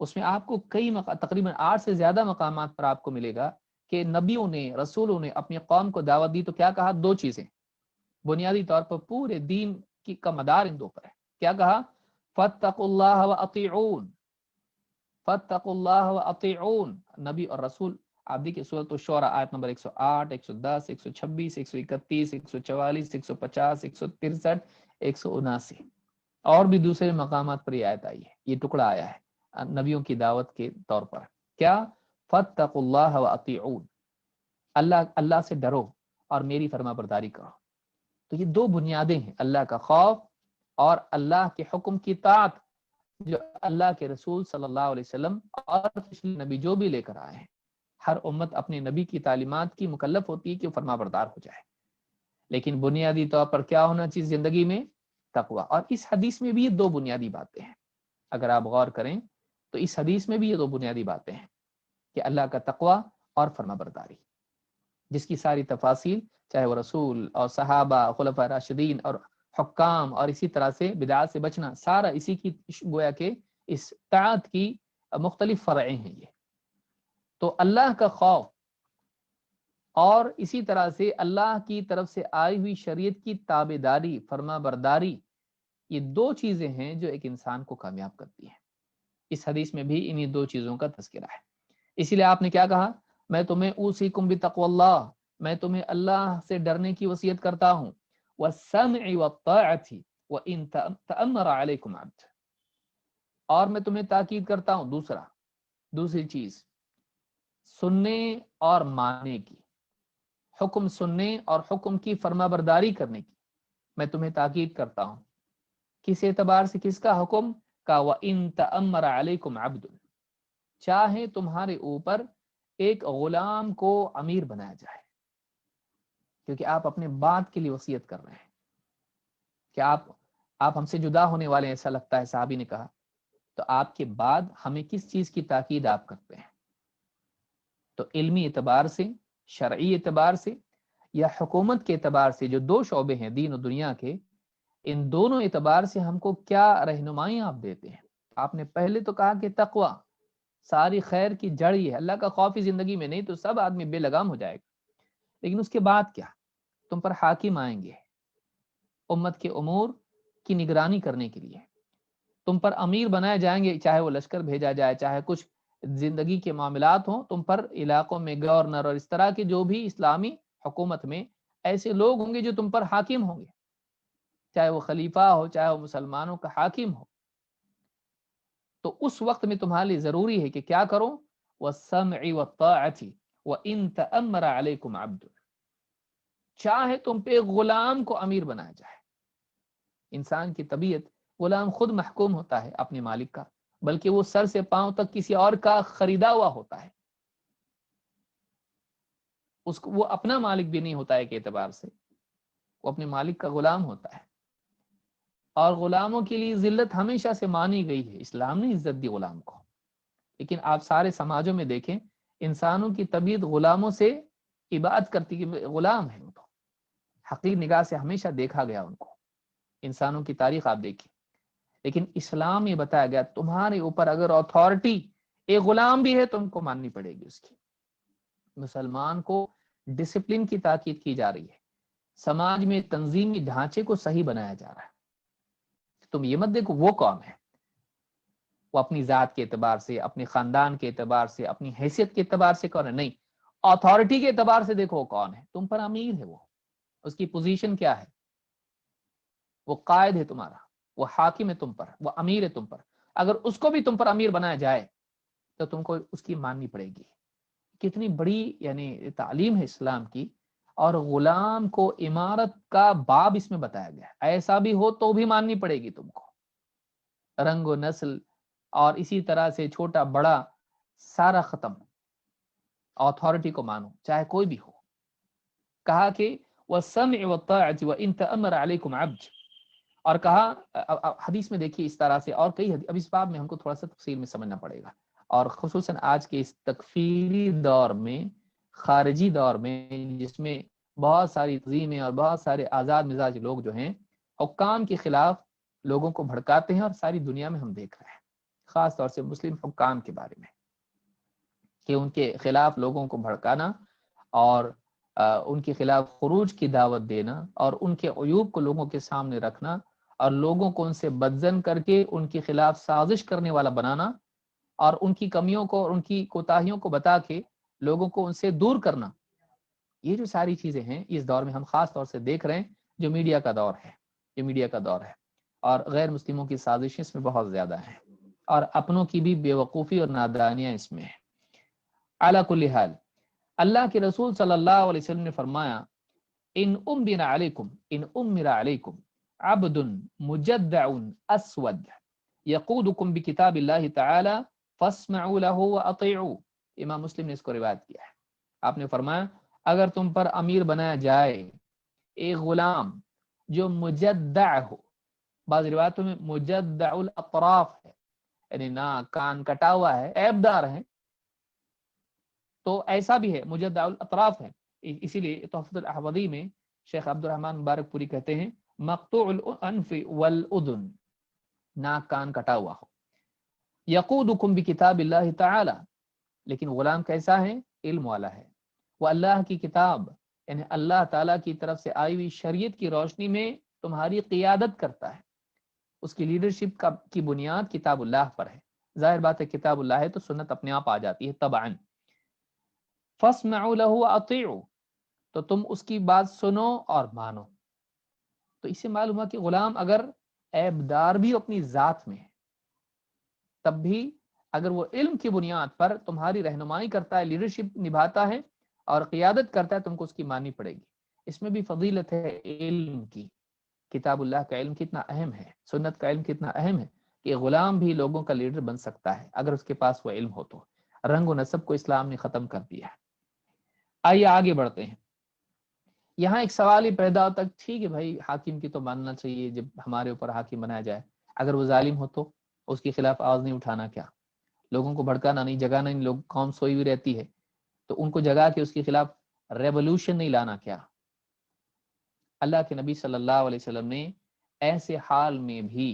اس میں آپ کو تقریباً 8 سے زیادہ مقامات پر آپ کو ملے گا کہ نبیوں نے رسولوں نے اپنی قوم کو دعوت دی تو کیا کہا؟ 2 چیزیں بنیادی طور پر پورے دین کا مدار ان 2 پر ہے. کیا کہا؟ فاتقوا اللہ واطیعون، فاتقوا اللہ واطیعون. نبی اور رسول آپ دیکھیے سورۃ الشعراء آیت نمبر 108، 110، 126، 131، 144، 150، 163، 179 اور بھی دوسرے مقامات پر یہ آیت آئی ہے، یہ ٹکڑا آیا ہے نبیوں کی دعوت کے طور پر. کیا؟ فاتقوا اللہ واطیعون، اللہ سے ڈرو اور میری فرما برداری کرو. تو یہ 2 بنیادیں ہیں، اللہ کا خوف اور اللہ کے حکم کی اطاعت، جو اللہ کے رسول صلی اللہ علیہ وسلم اور پچھلے نبی جو بھی لے کر آئے ہیں. ہر امت اپنے نبی کی تعلیمات کی مکلف ہوتی ہے کہ وہ فرما بردار ہو جائے، لیکن بنیادی طور پر کیا ہونا چاہیے زندگی میں؟ تقوی. اور اس حدیث میں بھی یہ 2 بنیادی باتیں ہیں. اگر آپ غور کریں تو اس حدیث میں بھی یہ 2 بنیادی باتیں ہیں کہ اللہ کا تقوی اور فرما برداری، جس کی ساری تفاصیل چاہے وہ رسول اور صحابہ، خلفاء راشدین اور حکام اور اسی طرح سے بدعات سے بچنا، سارا اسی کی گویا کہ اس طاعت کی مختلف فرعیں ہیں. یہ تو اللہ کا خوف اور اسی طرح سے اللہ کی طرف سے آئی ہوئی شریعت کی تابعداری، فرما برداری، یہ 2 چیزیں ہیں جو ایک انسان کو کامیاب کرتی ہیں. اس حدیث میں بھی انہی 2 چیزوں کا تذکرہ ہے. اسی لیے آپ نے کیا کہا؟ میں تمہیں اوصیکم بتقوی اللہ، میں تمہیں اللہ سے ڈرنے کی وصیت کرتا ہوں، والسمع والطاعۃ وان تأمر علیکم عبد، اور میں تمہیں تاکید کرتا ہوں دوسری چیز سننے اور ماننے کی، حکم سننے اور حکم کی فرما برداری کرنے کی میں تمہیں تاکید کرتا ہوں. کس اعتبار سے؟ کس کا حکم کا؟ وَإِن تَأَمَّرَ عَلَيْكُمْ عَبْدٌ، چاہے تمہارے اوپر ایک غلام کو امیر بنایا جائے، کیونکہ آپ اپنے بات کے لیے وصیت کر رہے ہیں کہ آپ ہم سے جدا ہونے والے ہیں، ایسا لگتا ہے صحابی نے کہا. تو آپ کے بعد ہمیں کس چیز کی تاکید آپ کرتے ہیں؟ تو علمی اعتبار سے، شرعی اعتبار سے یا حکومت کے اعتبار سے، جو 2 شعبے ہیں دین و دنیا کے، ان دونوں اعتبار سے ہم کو کیا رہنمائی آپ دیتے ہیں؟ آپ نے پہلے تو کہا کہ تقوی ساری خیر کی جڑ ہی ہے، اللہ کا خوف زندگی میں نہیں تو سب آدمی بے لگام ہو جائے گا. لیکن اس کے بعد کیا؟ تم پر حاکم آئیں گے امت کے امور کی نگرانی کرنے کے لیے، تم پر امیر بنائے جائیں گے، چاہے وہ لشکر بھیجا جائے، چاہے کچھ زندگی کے معاملات ہوں، تم پر علاقوں میں گورنر اور اس طرح کے جو بھی اسلامی حکومت میں ایسے لوگ ہوں گے جو تم پر حاکم ہوں گے، چاہے وہ خلیفہ ہو، چاہے وہ مسلمانوں کا حاکم ہو. تو اس وقت میں تمہارے لیے ضروری ہے کہ کیا کرو؟ وَالسَّمْعِ وَالطَّاعَةِ وَإِن تَأَمَّرَ عَلَيْكُمْ عَبْدٌ، چاہے تم پہ غلام کو امیر بنایا جائے. انسان کی طبیعت، غلام خود محکوم ہوتا ہے اپنے مالک کا، بلکہ وہ سر سے پاؤں تک کسی اور کا خریدا ہوا ہوتا ہے، وہ اپنا مالک بھی نہیں ہوتا ہے کہ اعتبار سے وہ اپنے مالک کا غلام ہوتا ہے. اور غلاموں کے لیے ذلت ہمیشہ سے مانی گئی ہے، اسلام نے عزت دی غلام کو. لیکن آپ سارے سماجوں میں دیکھیں انسانوں کی طبیعت غلاموں سے عبادت کرتی ہے، غلام ہے وہ تو حقیر نگاہ سے ہمیشہ دیکھا گیا ان کو. انسانوں کی تاریخ آپ دیکھیں، لیکن اسلام یہ بتایا گیا تمہارے اوپر اگر اتھارٹی ایک غلام بھی ہے تم کو ماننی پڑے گی اس کی. مسلمان کو ڈسپلن کی تاکید کی جا رہی ہے، سماج میں تنظیمی ڈھانچے کو صحیح بنایا جا رہا ہے. تم یہ مت دیکھو وہ کون ہے، وہ اپنی ذات کے اعتبار سے، اپنے خاندان کے اعتبار سے، اپنی حیثیت کے اعتبار سے کون ہے، نہیں، اتھارٹی کے اعتبار سے دیکھو وہ کون ہے. تم پر امیر ہے، وہ اس کی پوزیشن کیا ہے، وہ قائد ہے تمہارا، وہ حاکم ہے تم پر، وہ امیر ہے تم پر. اگر اس کو بھی تم پر امیر بنایا جائے تو تم کو اس کی ماننی پڑے گی. کتنی بڑی یعنی تعلیم ہے اسلام کی. اور غلام کو امارت کا باب اس میں بتایا گیا، ایسا بھی ہو تو بھی ماننی پڑے گی تم کو. رنگ و نسل اور اسی طرح سے چھوٹا بڑا سارا ختم، اتھارٹی کو مانو چاہے کوئی بھی ہو. کہا کہ وَالسَّمْعِ وَالطَّاعَةِ وَإِن تَأَمَّرَ عَلَيْكُمْ عَبْدٌ، اور کہا حدیث میں دیکھیے اس طرح سے اور کئی حدیث. اب اس باب میں ہم کو تھوڑا سا تفصیل میں سمجھنا پڑے گا، اور خصوصاً آج کے اس تکفیری دور میں، خارجی دور میں، جس میں بہت ساری تنظیمیں اور بہت سارے آزاد مزاج لوگ جو ہیں حکام کے خلاف لوگوں کو بھڑکاتے ہیں، اور ساری دنیا میں ہم دیکھ رہے ہیں. خاص طور سے مسلم حکام کے بارے میں، کہ ان کے خلاف لوگوں کو بھڑکانا اور ان کے خلاف خروج کی دعوت دینا اور ان کے عیوب کو لوگوں کے سامنے رکھنا اور لوگوں کو ان سے بدظن کر کے ان کے خلاف سازش کرنے والا بنانا اور ان کی کمیوں کو اور ان کی کوتاہیوں کو بتا کے لوگوں کو ان سے دور کرنا، یہ جو ساری چیزیں ہیں اس دور میں ہم خاص طور سے دیکھ رہے ہیں، جو میڈیا کا دور ہے، اور غیر مسلموں کی سازشیں اس میں بہت زیادہ ہیں اور اپنوں کی بھی بے وقوفی اور نادانیاں اس میں ہیں۔ اعلیٰ کل حال اللہ کے رسول صلی اللہ علیہ وسلم نے فرمایا ان امر علیکم عبد مجدع اسود یقودکم بکتاب اللہ تعالی فاسمعوا له واطیعوا، امام مسلم نے اس کو روایت کیا ہے۔ آپ نے فرمایا اگر تم پر امیر بنایا جائے ایک غلام جو مجدع ہو، بعض روایتوں میں مجدع الاطراف ہے، یعنی ناک کان کٹا ہوا ہے، عیب دار ہے، تو ایسا بھی ہے مجدع الاطراف ہے۔ اسی لیے تحفۃ الاحوذی میں شیخ عبد الرحمن مبارک پوری کہتے ہیں مقطوع الانف والاذن، ناک کان کٹا ہوا ہو، یقودکم بکتاب اللہ تعالی، لیکن غلام کیسا ہے؟ علم والا ہے، وہ اللہ کی کتاب یعنی اللہ تعالیٰ کی طرف سے آئی ہوئی شریعت کی روشنی میں تمہاری قیادت کرتا ہے، اس کی لیڈرشپ کی بنیاد کتاب اللہ پر ہے، ظاہر بات ہے کتاب اللہ ہے تو سنت اپنے آپ آ جاتی ہے طبعاً۔ فاسمعوا له واطیعوا، تو تم اس کی بات سنو اور مانو۔ تو اس سے معلوم ہوا کہ غلام اگر عیب دار بھی اپنی ذات میں ہے تب بھی اگر وہ علم کی بنیاد پر تمہاری رہنمائی کرتا ہے، لیڈرشپ نبھاتا ہے اور قیادت کرتا ہے، تم کو اس کی ماننی پڑے گی۔ اس میں بھی فضیلت ہے علم کی، کتاب اللہ کا علم کتنا اہم ہے، سنت کا علم کتنا اہم ہے کہ غلام بھی لوگوں کا لیڈر بن سکتا ہے اگر اس کے پاس وہ علم ہو تو۔ رنگ و نسب کو اسلام نے ختم کر دیا ہے۔ آئیے آگے بڑھتے ہیں۔ یہاں ایک سوال ہی پیدا ہوتا ہے، ٹھیک ہے بھائی حاکم کی تو ماننا چاہیے، جب ہمارے اوپر حاکم بنایا جائے، اگر وہ ظالم ہو تو اس کے خلاف آواز نہیں اٹھانا کیا؟ لوگوں کو بھڑکانا نہیں، جگانا نہیں، لوگ قوم سوئی ہوئی رہتی ہے تو ان کو جگا کے اس کے خلاف ریولوشن نہیں لانا کیا؟ اللہ کے نبی صلی اللہ علیہ وسلم نے ایسے حال میں بھی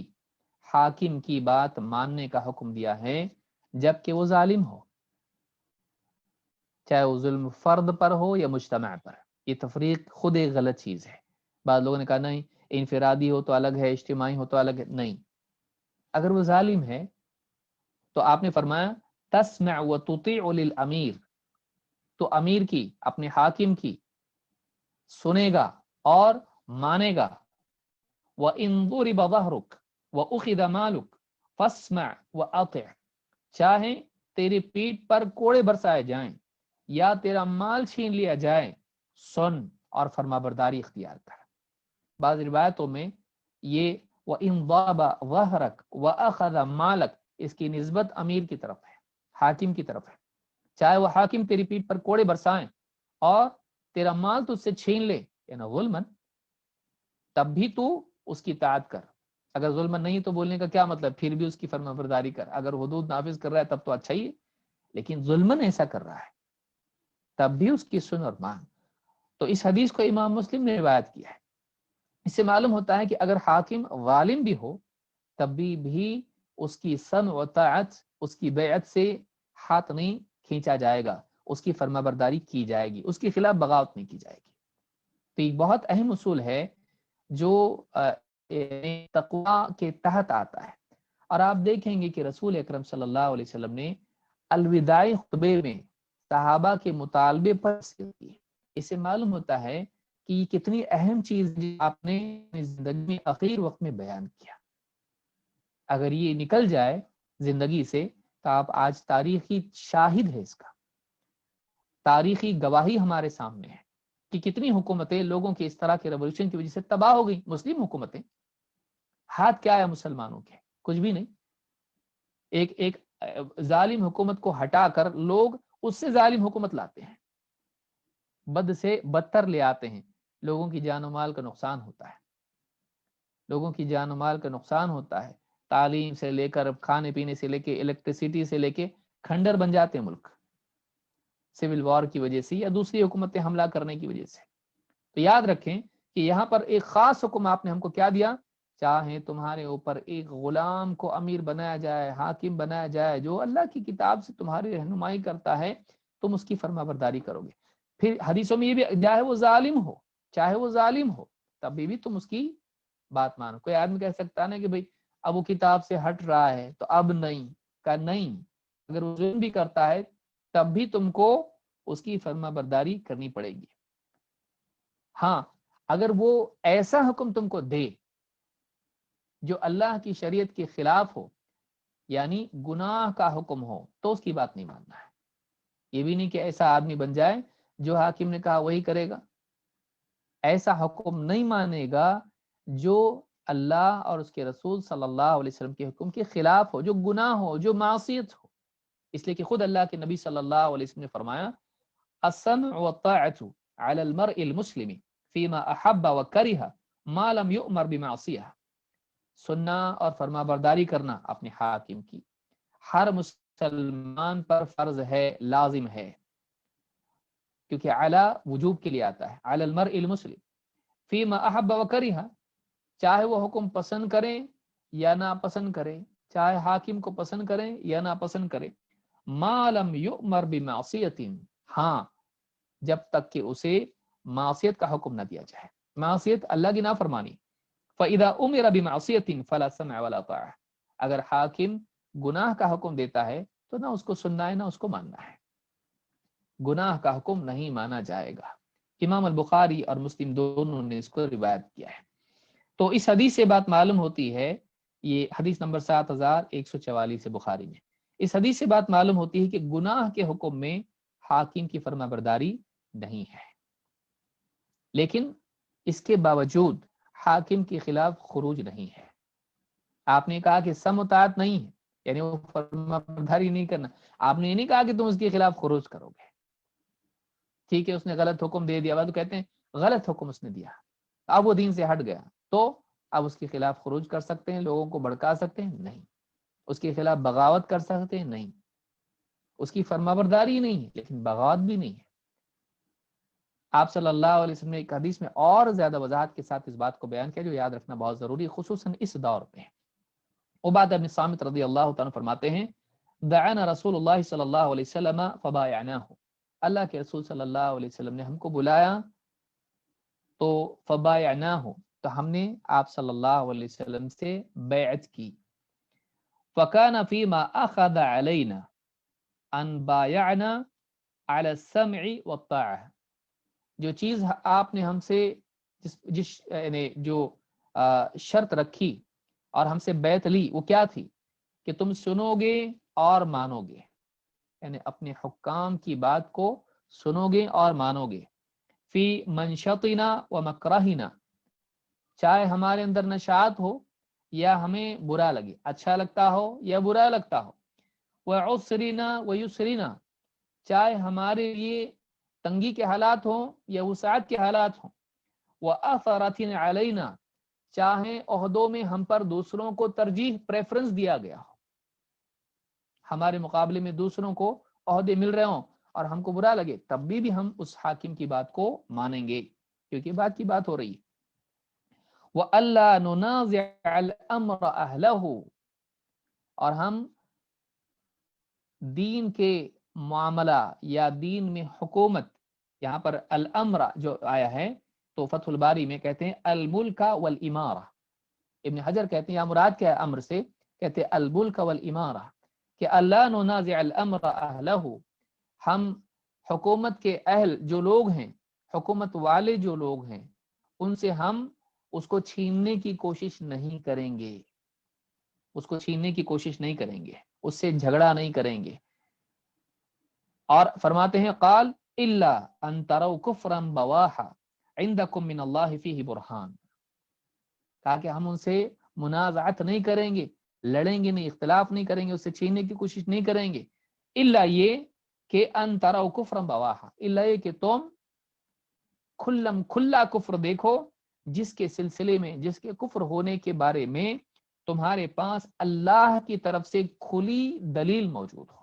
حاکم کی بات ماننے کا حکم دیا ہے جب کہ وہ ظالم ہو، چاہے وہ ظلم فرد پر ہو یا مجتمع پر۔ یہ تفریق خود ایک غلط چیز ہے۔ بعض لوگوں نے کہا نہیں انفرادی ہو تو الگ ہے، اجتماعی ہو تو الگ ہے، نہیں، اگر وہ ظالم ہے تو آپ نے فرمایا تسمع وتطیع للامیر، تو امیر کی، اپنے حاکم کی سنے گا اور مانے گا۔ وَإِن ضُرِبَ ظَهْرُكَ وَأُخِذَ مَالُكَ فَاسْمَعْ وَأَطِعْ، چاہے تیری پیٹھ پر کوڑے برسائے جائیں یا تیرا مال چھین لیا جائے، سن اور فرما برداری اختیار کر۔ بعض روایتوں میں یہ وَإِن ضَرَبَ ظَهْرَكَ وَأَخَذَ مَالَكَ اس کی نسبت امیر کی طرف ہے، حاکم کی طرف ہے، چاہے وہ حاکم تیری پیٹھ پر کوڑے برسائیں اور تیرا مال تجھ سے چھین لے یعنی ظلمن، تب بھی تو اس کی اطاعت کر۔ اگر ظلمن نہیں تو بولنے کا کیا مطلب، پھر بھی اس کی فرما برداری کر۔ اگر حدود نافذ کر رہا ہے تب تو اچھا ہی ہے، لیکن ظلمن ایسا کر رہا ہے تب بھی اس کی سن اور مان۔ تو اس حدیث کو امام مسلم نے روایت کیا ہے۔ اس سے معلوم ہوتا ہے کہ اگر حاکم ظالم بھی ہو تب بھی اس کی سمع و طاعت، اس کی بیعت سے ہاتھ نہیں کھینچا جائے گا، اس کی فرما برداری کی جائے گی، اس کے خلاف بغاوت نہیں کی جائے گی۔ تو یہ بہت اہم اصول ہے جو تقویٰ کے تحت آتا ہے۔ اور آپ دیکھیں گے کہ رسول اکرم صلی اللہ علیہ وسلم نے الوداعی خطبے میں صحابہ کے مطالبے پر کی۔ اس سے معلوم ہوتا ہے کہ یہ کتنی اہم چیز آپ نے اپنی زندگی میں اخیر وقت میں بیان کیا۔ اگر یہ نکل جائے زندگی سے تو آپ آج تاریخی شاہد ہے، اس کا تاریخی گواہی ہمارے سامنے ہے کہ کتنی حکومتیں لوگوں کے اس طرح کے ریولوشن کی وجہ سے تباہ ہو گئی۔ مسلم حکومتیں، ہاتھ کیا ہے مسلمانوں کے؟ کچھ بھی نہیں۔ ایک ظالم حکومت کو ہٹا کر لوگ اس سے ظالم حکومت لاتے ہیں، بد سے بدتر لے آتے ہیں، لوگوں کی جان و مال کا نقصان ہوتا ہے، لوگوں کی جان و مال کا نقصان ہوتا ہے، تعلیم سے لے کر کھانے پینے سے لے کے الیکٹریسٹی سے لے کے کھنڈر بن جاتے ہیں ملک، سول وار کی وجہ سے یا دوسری حکومتیں حملہ کرنے کی وجہ سے۔ تو یاد رکھیں کہ یہاں پر ایک خاص حکم آپ نے ہم کو کیا دیا چاہے تمہارے اوپر ایک غلام کو امیر بنایا جائے، حاکم بنایا جائے، جو اللہ کی کتاب سے تمہاری رہنمائی کرتا ہے، تم اس کی فرما برداری کرو گے۔ پھر حدیثوں میں یہ بھی، چاہے وہ ظالم ہو تبھی بھی تم اس کی بات مانو۔ کوئی آدمی کہہ سکتا نا کہ بھئی اب وہ کتاب سے ہٹ رہا ہے تو اب نہیں، کہ نہیں، اگر وہ ظلم بھی کرتا ہے تب بھی تم کو اس کی فرما برداری کرنی پڑے گی۔ ہاں، اگر وہ ایسا حکم تم کو دے جو اللہ کی شریعت کے خلاف ہو، یعنی گناہ کا حکم ہو، تو اس کی بات نہیں ماننا ہے۔ یہ بھی نہیں کہ ایسا آدمی بن جائے جو حاکم نے کہا وہی کرے گا، ایسا حکم نہیں مانے گا جو اللہ اور اس کے رسول صلی اللہ علیہ وسلم کے حکم کے خلاف ہو، جو گناہ ہو، جو معصیت ہو۔ اس لیے کہ خود اللہ کے نبی صلی اللہ علیہ وسلم نے فرمایا السمع والطاعة على المرء المسلم فيما احب وكره ما لم يؤمر بمعصیہ، سننا اور فرما برداری کرنا اپنے حاکم کی ہر مسلمان پر فرض ہے، لازم ہے، کیونکہ علی وجوب کے لیے آتا ہے، علی المرء المسلم فیما احب وکرہ، چاہے وہ حکم پسند کریں یا ناپسند کریں، چاہے حاکم کو پسند کریں یا ناپسند کریں، ما لم یؤمر بمعصیۃ، ہاں جب تک کہ اسے معصیت کا حکم نہ دیا جائے۔ معصیت اللہ کی نافرمانی، فَإِذَا أُمِرَ بِمَعْصِيَةٍ فَلَا سَمْعَ وَلَا طَاعَةَ، اگر حاکم گناہ کا حکم دیتا ہے تو نہ اس کو سننا ہے نہ اس کو ماننا ہے، گناہ کا حکم نہیں مانا جائے گا۔ امام البخاری اور مسلم دونوں نے اس کو روایت کیا ہے۔ تو اس حدیث سے بات معلوم ہوتی ہے، یہ حدیث نمبر 7144 ہے بخاری میں، اس حدیث سے بات معلوم ہوتی ہے کہ گناہ کے حکم میں حاکم کی فرما برداری نہیں ہے، لیکن اس کے باوجود حاکم کے خلاف خروج نہیں ہے۔ آپ نے کہا کہ سم و طاعت نہیں ہے، یعنی وہ فرما برداری نہیں کرنا، آپ نے یہ نہیں کہا کہ تم اس کے خلاف خروج کرو گے۔ ٹھیک ہے، اس نے غلط حکم دے دیا، تو کہتے ہیں غلط حکم اس نے دیا، اب وہ دین سے ہٹ گیا، تو اب اس کے خلاف خروج کر سکتے ہیں، لوگوں کو بھڑکا سکتے ہیں؟ نہیں۔ اس کے خلاف بغاوت کر سکتے ہیں؟ نہیں۔ اس کی فرما برداری نہیں ہے لیکن بغاوت بھی نہیں ہے۔ آپ صلی اللہ علیہ وسلم نے ایک حدیث میں اور زیادہ وضاحت کے ساتھ اس بات کو بیان کیا، جو یاد رکھنا بہت ضروری ہے، خصوصاً اس دور میں۔ عبادہ بن صامت رضی اللہ تعالیٰ فرماتے ہیں دعانا رسول اللہ صلی اللہ علیہ وسلم فبایعناہ، اللہ کے رسول صلی اللہ علیہ وسلم نے ہم کو بلایا تو فبایعناہ، تو ہم نے آپ صلی اللہ علیہ وسلم سے بیعت کی۔ فکان فیما اخذ علینا ان بایعنا علی السمع والطاعہ، جو چیز آپ نے ہم سے یعنی جو شرط رکھی اور ہم سے بیعت لی، وہ کیا تھی کہ تم سنو گے اور مانو گے، یعنی اپنے حکام کی بات کو سنو گے اور مانو گے، فی منشطنا و مکرہنا، چاہے ہمارے اندر نشاط ہو یا ہمیں برا لگے، اچھا لگتا ہو یا برا لگتا ہو، وعسرنا و یسرنا، چاہے ہمارے لیے تنگی کے حالات ہوں یا وسعت کے حالات ہوں، وَأَثَرَةٍ عَلَيْنَا، چاہے عہدوں میں ہم پر دوسروں کو ترجیح، پریفرنس دیا گیا ہو، ہمارے مقابلے میں دوسروں کو عہدے مل رہے ہوں اور ہم کو برا لگے، تب بھی ہم اس حاکم کی بات کو مانیں گے، کیونکہ بات کی بات ہو رہی ہے۔ وَأَلَّا نُنَازِعَ الْأَمْرَ أَهْلَهُ، اور ہم دین کے معاملہ یا دین میں حکومت، یہاں پر الامر جو آیا ہے تو فتح الباری میں کہتے ہیں الملک والامارہ، ابن حجر کہتے ہیں یا مراد کیا ہے امر سے، کہتے ہیں الملک والامارہ، کہ اللہ ننازع الامر اہلہ، ہم حکومت کے اہل جو لوگ ہیں، حکومت والے جو لوگ ہیں، ان سے ہم اس کو چھیننے کی کوشش نہیں کریں گے، اس کو چھیننے کی کوشش نہیں کریں گے، اس سے جھگڑا نہیں کریں گے۔ اور فرماتے ہیں قال الا ان تروا کفرا بواحا عندکم من اللہ فیہ برہان، کہا کہ ہم ان سے منازعت نہیں کریں گے، لڑیں گے نہیں، اختلاف نہیں کریں گے، اس سے چھیننے کی کوشش نہیں کریں گے، الا یہ کہ ان تروا کفرا بواحا، الا یہ کہ تم کھلا کفر دیکھو، جس کے سلسلے میں، جس کے کفر ہونے کے بارے میں تمہارے پاس اللہ کی طرف سے کھلی دلیل موجود ہو۔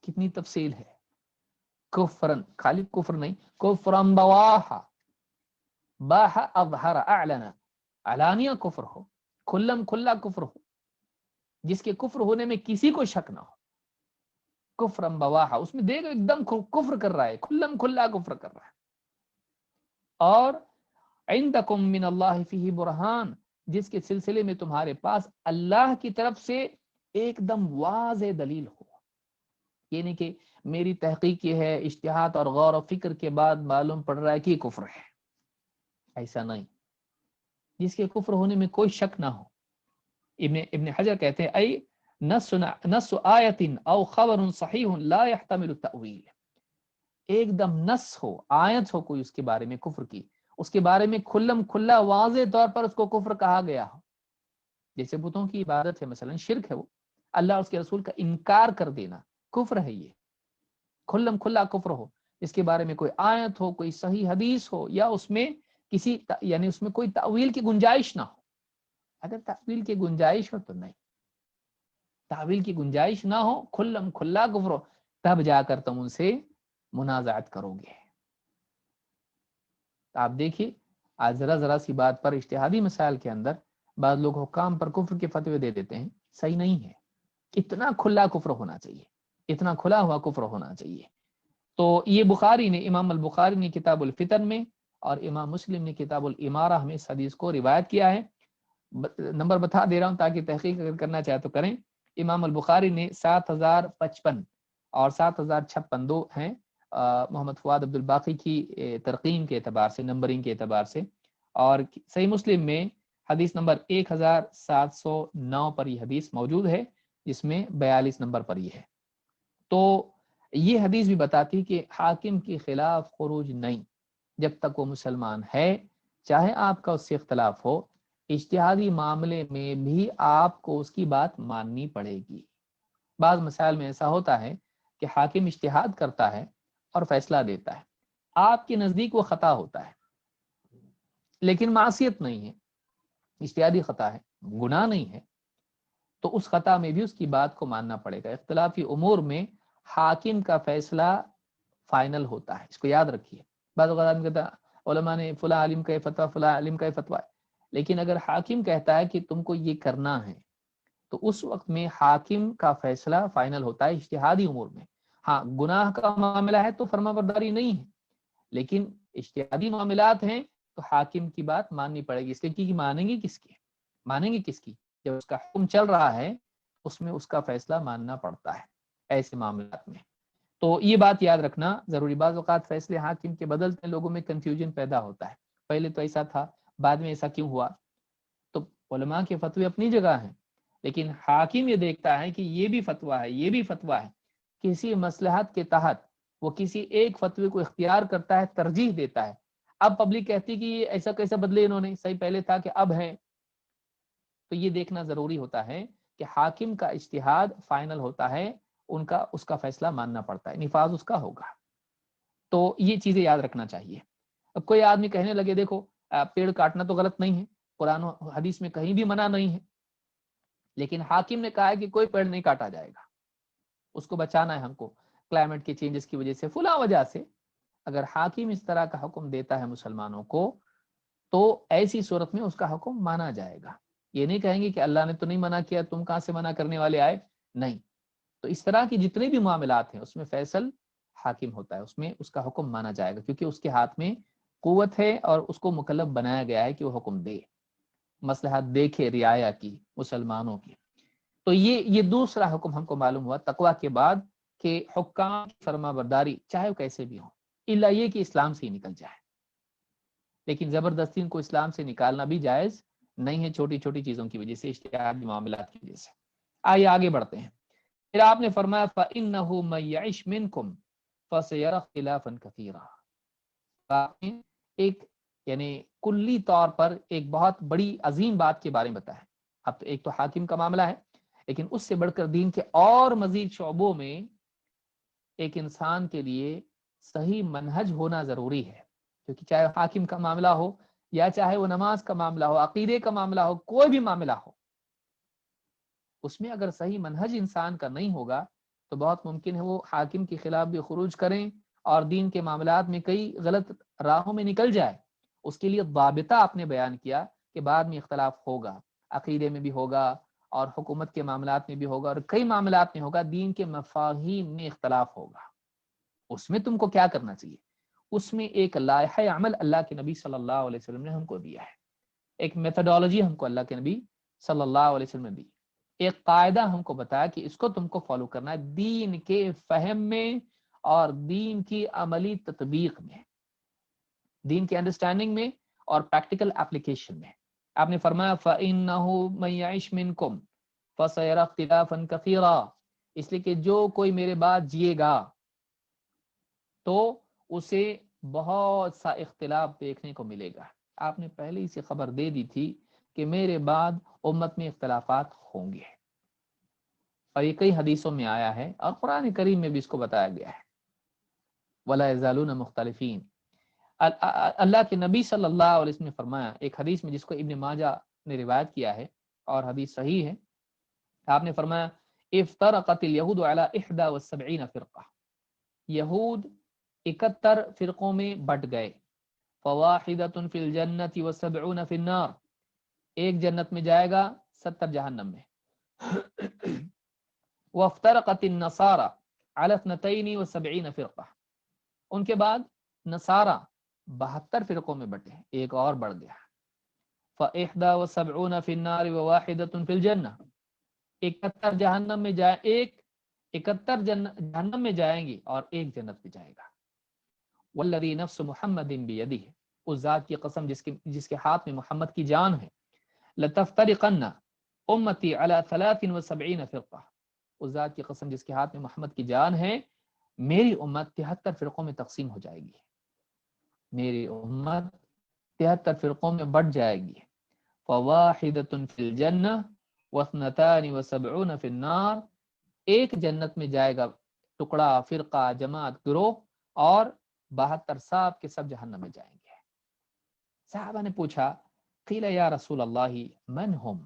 کتنی تفصیل ہے، کفرن، خالی کفر نہیں، کفرن بواحا، باح اظہر اعلن، علانیہ کفر ہو، کھلم کھلا کفر ہو، جس کے کفر ہونے میں کسی کو شک نہ ہو، کفرم بواہا، اس میں دیکھو ایک دم کفر کر رہا ہے، کھلم کھلا کفر کر رہا ہے، اور عندکم من اللہ فیہ برہان، جس کے سلسلے میں تمہارے پاس اللہ کی طرف سے ایک دم واضح دلیل ہو، یہ نہیں کہ میری تحقیق یہ ہے، اجتہاد اور غور و فکر کے بعد معلوم پڑ رہا ہے کہ یہ کفر ہے، ایسا نہیں، جس کے کفر ہونے میں کوئی شک نہ ہو۔ ابن حجر کہتے ہیں ای نص آیت او خبر صحیح لا يحتمل التأویل، ایک دم نص ہو، آیت ہو کوئی اس کے بارے میں کفر کی، اس کے بارے میں کھلم کھلا واضح طور پر اس کو کفر کہا گیا ہو، جیسے بتوں کی عبادت ہے، مثلا شرک ہے، وہ اللہ اور اس کے رسول کا انکار کر دینا کفر ہے، یہ کھلم کھلا کفر ہو، اس کے بارے میں کوئی آیت ہو، کوئی صحیح حدیث ہو، یا اس میں کسی یعنی اس میں کوئی تأویل کی گنجائش نہ ہو۔ اگر تأویل کی گنجائش ہو تو نہیں، تأویل کی گنجائش نہ ہو، کھلم کھلا کفر ہو، تب جا کر تم ان سے منازعت کرو گے۔ آپ دیکھیے آج ذرا سی بات پر اجتہادی مسائل کے اندر بعض لوگ حکام پر کفر کے فتوے دے دیتے ہیں، صحیح نہیں ہے، اتنا کھلا کفر ہونا چاہیے، اتنا کھلا ہوا کفر ہونا چاہیے۔ تو یہ بخاری نے، امام البخاری نے کتاب الفتن میں اور امام مسلم نے کتاب الامارہ میں اس حدیث کو روایت کیا ہے۔ نمبر بتا دے رہا ہوں تاکہ تحقیق اگر کرنا چاہے تو کریں۔ امام البخاری نے 7055 اور 7056 دو ہیں، محمد فواد عبد الباقی کی ترقیم کے اعتبار سے، نمبرنگ کے اعتبار سے، اور صحیح مسلم میں حدیث نمبر 1709 پر یہ حدیث موجود ہے، جس میں 42 نمبر پر یہ ہے۔ تو یہ حدیث بھی بتاتی کہ حاکم کے خلاف خروج نہیں، جب تک وہ مسلمان ہے، چاہے آپ کا اس سے اختلاف ہو، اجتہادی معاملے میں بھی آپ کو اس کی بات ماننی پڑے گی۔ بعض مسائل میں ایسا ہوتا ہے کہ حاکم اجتہاد کرتا ہے اور فیصلہ دیتا ہے، آپ کے نزدیک وہ خطا ہوتا ہے، لیکن معصیت نہیں ہے، اجتہادی خطا ہے، گناہ نہیں ہے، تو اس خطا میں بھی اس کی بات کو ماننا پڑے گا۔ اختلافی امور میں حاکم کا فیصلہ فائنل ہوتا ہے، اس کو یاد رکھیے۔ بعض اوقات آدمی کہتا ہے علماء نے فلاں عالم کا فتویٰ، فلاں عالم کا فتویٰ، لیکن اگر حاکم کہتا ہے کہ تم کو یہ کرنا ہے، تو اس وقت میں حاکم کا فیصلہ فائنل ہوتا ہے اجتہادی امور میں۔ ہاں گناہ کا معاملہ ہے تو فرما برداری نہیں ہے، لیکن اجتہادی معاملات ہیں تو حاکم کی بات ماننی پڑے گی، اس لیے کہ مانیں گے کس کی؟ مانیں گے کس کی؟ جب اس کا حکم چل رہا ہے اس میں اس کا فیصلہ ماننا پڑتا ہے ایسے معاملات میں۔ تو یہ بات یاد رکھنا ضروری۔ بعض اوقات فیصلے حاکم کے بدلتے لوگوں میں کنفیوژن پیدا ہوتا ہے، پہلے تو ایسا تھا، بعد میں ایسا کیوں ہوا؟ تو علماء کے فتوے اپنی جگہ ہیں، لیکن حاکم یہ دیکھتا ہے کہ یہ بھی فتویٰ ہے، یہ بھی فتویٰ ہے، کسی مصلحت کے تحت وہ کسی ایک فتوے کو اختیار کرتا ہے، ترجیح دیتا ہے۔ اب پبلک کہتی کہ یہ ایسا کیسا بدلے انہوں نے، صحیح پہلے تھا کہ اب ہے، تو یہ دیکھنا ضروری ہوتا ہے کہ حاکم کا اجتہاد فائنل ہوتا ہے، اس کا فیصلہ ماننا پڑتا ہے، نفاذ اس کا ہوگا۔ تو یہ چیزیں یاد رکھنا چاہیے۔ اب کوئی آدمی کہنے لگے دیکھو پیڑ کاٹنا تو غلط نہیں ہے، قرآن و حدیث میں کہیں بھی منع نہیں ہے، لیکن حاکم نے کہا ہے کہ کوئی پیڑ نہیں کاٹا جائے گا، اس کو بچانا ہے ہم کو کلائمیٹ کے چینجز کی وجہ سے، فلاں وجہ سے۔ اگر حاکم اس طرح کا حکم دیتا ہے مسلمانوں کو، تو ایسی صورت میں اس کا حکم مانا جائے گا۔ یہ نہیں کہیں گے کہ اللہ نے تو نہیں منع کیا، تم کہاں سے منع کرنے والے آئے، نہیں۔ تو اس طرح کی جتنے بھی معاملات ہیں اس میں فیصل حاکم ہوتا ہے، اس میں اس کا حکم مانا جائے گا، کیونکہ اس کے ہاتھ میں قوت ہے اور اس کو مکلف بنایا گیا ہے کہ وہ حکم دے، مصلحت دیکھے رعایا کی مسلمانوں کی۔ تو یہ دوسرا حکم ہم کو معلوم ہوا تقویٰ کے بعد، کہ حکام کی فرما برداری چاہے وہ کیسے بھی ہو، الا یہ کہ اسلام سے ہی نکل جائے، لیکن زبردستی ان کو اسلام سے نکالنا بھی جائز نہیں ہے، چھوٹی چھوٹی چیزوں کی وجہ سے، اشتہادی معاملات کی وجہ سے۔ آئیے آگے بڑھتے ہیں۔ پھر آپ نے فرمایا فَإِنَّهُ مَن يَعِشْ مِنْكُمْ فَسَيَرَى اخْتِلَافًا كَثِيرًا۔ آپ نے ایک یعنی کلی طور پر ایک بہت بڑی عظیم بات کے بارے میں بتایا۔ اب تو ایک تو حاکم کا معاملہ ہے، لیکن اس سے بڑھ کر دین کے اور مزید شعبوں میں ایک انسان کے لیے صحیح منہج ہونا ضروری ہے، کیونکہ چاہے حاکم کا معاملہ ہو یا چاہے وہ نماز کا معاملہ ہو، عقیدے کا معاملہ ہو، کوئی بھی معاملہ ہو، اس میں اگر صحیح منہج انسان کا نہیں ہوگا تو بہت ممکن ہے وہ حاکم کے خلاف بھی خروج کریں اور دین کے معاملات میں کئی غلط راہوں میں نکل جائے۔ اس کے لیے ضابطہ آپ نے بیان کیا کہ بعد میں اختلاف ہوگا، عقیدے میں بھی ہوگا اور حکومت کے معاملات میں بھی ہوگا اور کئی معاملات میں ہوگا، دین کے مفاہیم میں اختلاف ہوگا، اس میں تم کو کیا کرنا چاہیے؟ اس میں ایک لائحہ عمل اللہ کے نبی صلی اللہ علیہ وسلم نے ہم کو دیا ہے، ایک میتھڈالوجی ہم کو اللہ کے نبی صلی اللہ علیہ وسلم نے دی، ایک قاعدہ ہم کو بتایا کہ اس کو تم کو فالو کرنا ہے دین کے فہم میں اور دین کی عملی تطبیق میں، دین کی انڈرسٹینڈنگ میں اور پریکٹیکل اپلیکیشن میں۔ آپ نے فرمایا فَإِنَّهُ مَن يَعِشْ مِنْكُمْ فَسَيَرَى اخْتِلَافًا كَثِيرًا، اس لیے کہ جو کوئی میرے بعد جیے گا تو اسے بہت سا اختلاف دیکھنے کو ملے گا۔ آپ نے پہلے ہی سے خبر دے دی تھی کہ میرے بعد امت میں اختلافات ہوں گے، اور یہ کئی حدیثوں میں آیا ہے اور قرآن کریم میں بھی اس کو بتایا گیا ہے، وَلَا يَزَالُونَ مُخْتَلِفِينَ۔ اللہ کے نبی صلی اللہ علیہ وسلم نے فرمایا ایک حدیث میں جس کو ابن ماجہ نے روایت کیا ہے اور حدیث صحیح ہے، آپ نے فرمایا افترقت الیہود علی 71 فرقہ، یہود 71 فرقوں میں بٹ گئے، فواحدۃ فی الجنۃ و70 فی النار، ایک جنت میں جائے گا 70 جہنم میں، وافترقت النصارى علی 72 فرقہ، ان کے بعد نصارہ 72 فرقوں میں بٹے، ایک اور بڑھ گیا، فإحدى فی النار وواحدۃ فی الجنہ، 71 جہنم میں جائے، ایک 71 جہنم میں جائیں گی اور ایک جنت میں جائے گا، والذی نفس محمد بیدہ، اس ذات کی قسم جس کے ہاتھ میں محمد کی جان ہے، لتفترقن امتی علی 73 فرقہ، اس ذات کی قسم جس کے ہاتھ میں محمد کی جان ہے، میری امت 73 فرقوں میں تقسیم ہو جائے گی، میری امت 73 فرقوں میں بٹ جائے گی، فواحدۃ فی الجنہ و72 فی النار، ایک جنت میں جائے گا ٹکڑا، فرقہ، جماعت، گروہ، اور 72 سب کے سب جہنم میں جائیں گے۔ صحابہ نے پوچھا قیل یا رسول اللہ من ہم،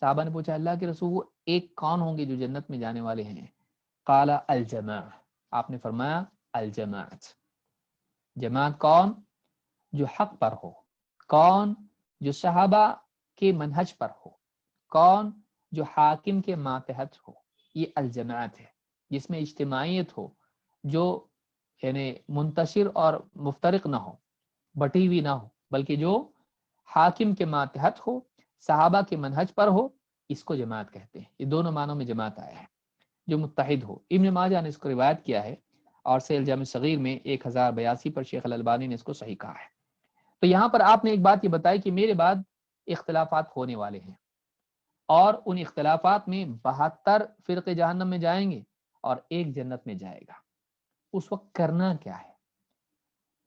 صحابہ نے پوچھا اللہ کے رسول وہ ایک کون ہوں گے جو جنت میں جانے والے ہیں؟ قال الجماع، آپ نے فرمایا الجماعت، جماعت کون؟ جو حق پر ہو، کون؟ جو صحابہ کے منہج پر ہو، کون؟ جو حاکم کے ماتحت ہو، یہ الجماعت ہے جس میں اجتماعیت ہو، جو یعنی منتشر اور مفترق نہ ہو، بٹی ہوئی نہ ہو، بلکہ جو حاکم کے ماتحت ہو، صحابہ کے منہج پر ہو، اس کو جماعت کہتے ہیں۔ یہ دونوں معنوں میں جماعت آیا ہے، جو متحد ہو۔ ابن ماجہ نے اس کو روایت کیا ہے اور سیل جامع صغیر میں 1082 پر شیخ الالبانی نے اس کو صحیح کہا ہے۔ تو یہاں پر آپ نے ایک بات یہ بتائی کہ میرے بعد اختلافات ہونے والے ہیں، اور ان اختلافات میں 72 فرقے جہنم میں جائیں گے اور ایک جنت میں جائے گا۔ اس وقت کرنا کیا ہے؟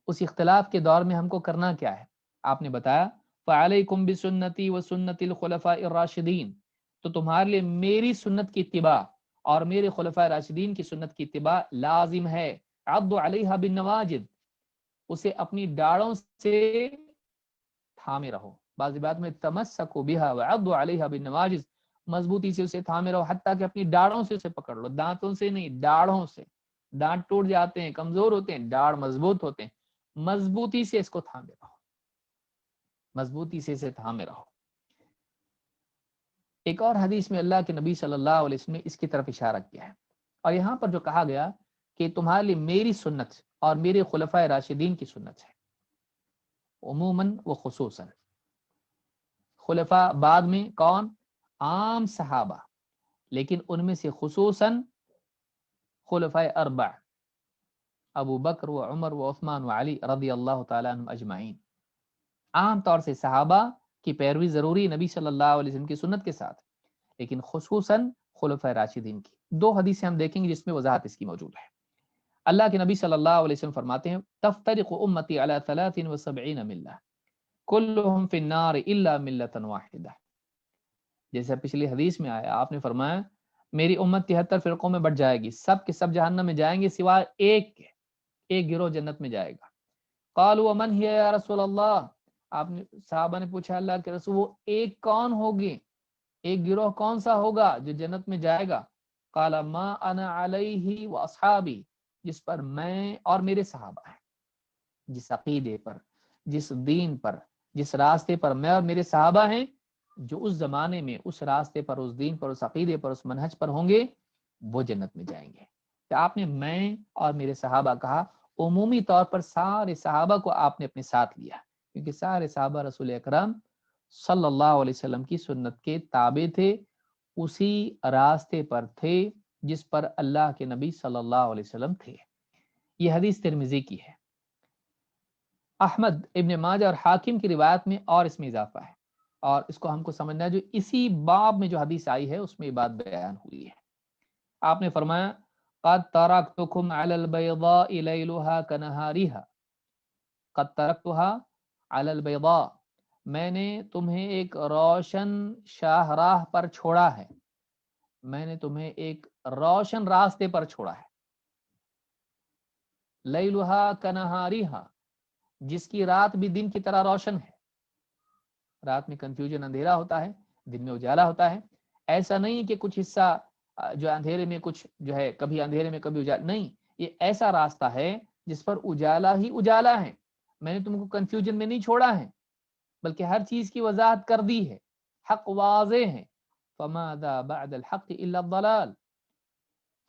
اس اختلاف کے دور میں ہم کو کرنا کیا ہے؟ آپ نے بتایا فَعَلَيْكُمْ بِسُنَّتِي وَسُنَّتِ الْخُلَفَاءِ الرَّاشِدِينَ، تو تمہارے لیے میری سنت کی اتباع اور میرے خلفاء راشدین کی سنت کی اتباع لازم ہے، عَضُّوا عَلَيْهَا بِالنَّوَاجِذ، اسے اپنی ڈاڑوں سے تھامے رہو، بعض بات میں تمسکوا بها وعضوا عليها بالنواجذ، مضبوطی سے اسے تھامے رہو، حتیٰ کہ اپنی ڈاڑوں سے اسے پکڑ لو، دانتوں سے نہیں، ڈاڑوں سے۔ دانت ٹوٹ جاتے ہیں، کمزور ہوتے ہیں، ڈاڑ مضبوط ہوتے ہیں، مضبوطی سے اس کو تھامے رہو، مضبوطی سے اسے تھامے رہو۔ ایک اور حدیث میں اللہ کے نبی صلی اللہ علیہ وسلم نے اس کی طرف اشارہ کیا ہے، اور یہاں پر جو کہا گیا کہ تمہارے لیے میری سنت اور میرے خلفائے راشدین کی سنت ہے، عموماً و خصوصاً، خلفاء بعد میں کون؟ عام صحابہ، لیکن ان میں سے خصوصاً خلفاء اربع، ابو بکر و عمر و عثمان و علی رضی اللہ تعالیٰ عنہم اجمعین۔ عام طور سے صحابہ کی پیروی ضروری نبی صلی اللہ علیہ وسلم کی سنت کے ساتھ، لیکن خصوصاً خلفاء راشدین کی۔ دو حدیثیں ہم دیکھیں گے جس میں وضاحت اس کی موجود ہے۔ اللہ کے نبی صلی اللہ علیہ وسلم فرماتے ہیں تفترق امتی علی 73 ملہ کلہم فی النار الا ملۃ واحدہ، جیسے پچھلی حدیث میں آیا، آپ نے فرمایا میری امت 73 فرقوں میں بٹ جائے گی، سب کے سب جہنم میں جائیں گے سوائے ایک کے، ایک گروہ جنت میں جائے گا۔ قالوا ومن ہی یا رسول اللہ، آپ نے صحابہ نے پوچھا اللہ کے رسول وہ ایک کون ہوگی، ایک گروہ کون سا ہوگا جو جنت میں جائے گا؟ قال ما انا علیہ واصحابی، جس پر میں اور میرے صحابہ ہیں، جس عقیدے پر، جس دین پر، جس راستے پر میں اور میرے صحابہ ہیں، جو اس زمانے میں اس راستے پر، اس دین پر، اس عقیدے پر، اس منہج پر ہوں گے، وہ جنت میں جائیں گے۔ کہ آپ نے میں اور میرے صحابہ کہا، عمومی طور پر سارے صحابہ کو آپ نے اپنے ساتھ لیا، کیونکہ سارے صحابہ رسول اکرم صلی اللہ علیہ وسلم کی سنت کے تابع تھے، اسی راستے پر تھے جس پر اللہ کے نبی صلی اللہ علیہ وسلم تھے۔ یہ حدیث ترمذی کی ہے۔ احمد، ابن ماجہ اور حاکم کی روایت میں اور اس میں اضافہ ہے، اور اس کو ہم کو سمجھنا ہے، جو اسی باب میں جو حدیث آئی ہے اس میں یہ بات بیان ہوئی ہے۔ آپ نے فرمایا قد ترکتکم علی البیضاء لیلها کنہارها، قد ترکتها علی البیضاء، میں نے تمہیں ایک روشن شاہراہ پر چھوڑا ہے، میں نے تمہیں ایک روشن راستے پر چھوڑا ہے، لیلها کنہارها، جس کی رات بھی دن کی طرح روشن ہے۔ رات میں کنفیوژن، اندھیرا ہوتا ہے، دن میں اجالا ہوتا ہے۔ ایسا نہیں کہ کچھ حصہ جو اندھیرے میں کچھ جو ہے کبھی اندھیرے میں کبھی اجالا، نہیں، یہ ایسا راستہ ہے جس پر اجالا ہی اجالا ہے۔ میں نے تم کو کنفیوژن میں نہیں چھوڑا ہے، بلکہ ہر چیز کی وضاحت کر دی ہے، حق واضح ہے۔ فماذا بعد الحق الا الضلال،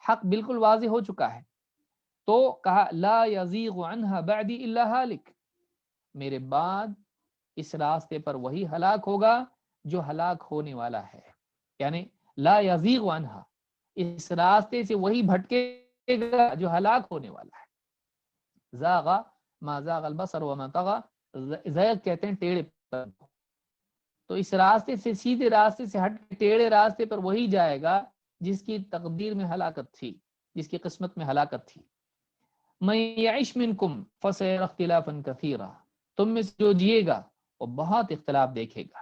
حق بالکل واضح ہو چکا ہے۔ تو کہا لا یزیغ عنها بعدی الا ہالک، میرے بعد اس راستے پر وہی ہلاک ہوگا جو ہلاک ہونے والا ہے، یعنی لا یزیغ عنها، اس راستے سے وہی بھٹکے گا جو ہلاک ہونے والا ہے۔ زاغ ما زاغ البصر وما طغى، زیغ کہتے ہیں ٹیڑھے پر، تو اس راستے سے، سیدھے راستے سے ہٹ کے ٹیڑھے راستے پر وہی جائے گا جس کی تقدیر میں ہلاکت تھی، جس کی قسمت میں ہلاکت تھی۔ من یعش منکم فسیرى اختلافا کثیرا، تم میں سے جو جیے گا وہ بہت اختلاف دیکھے گا۔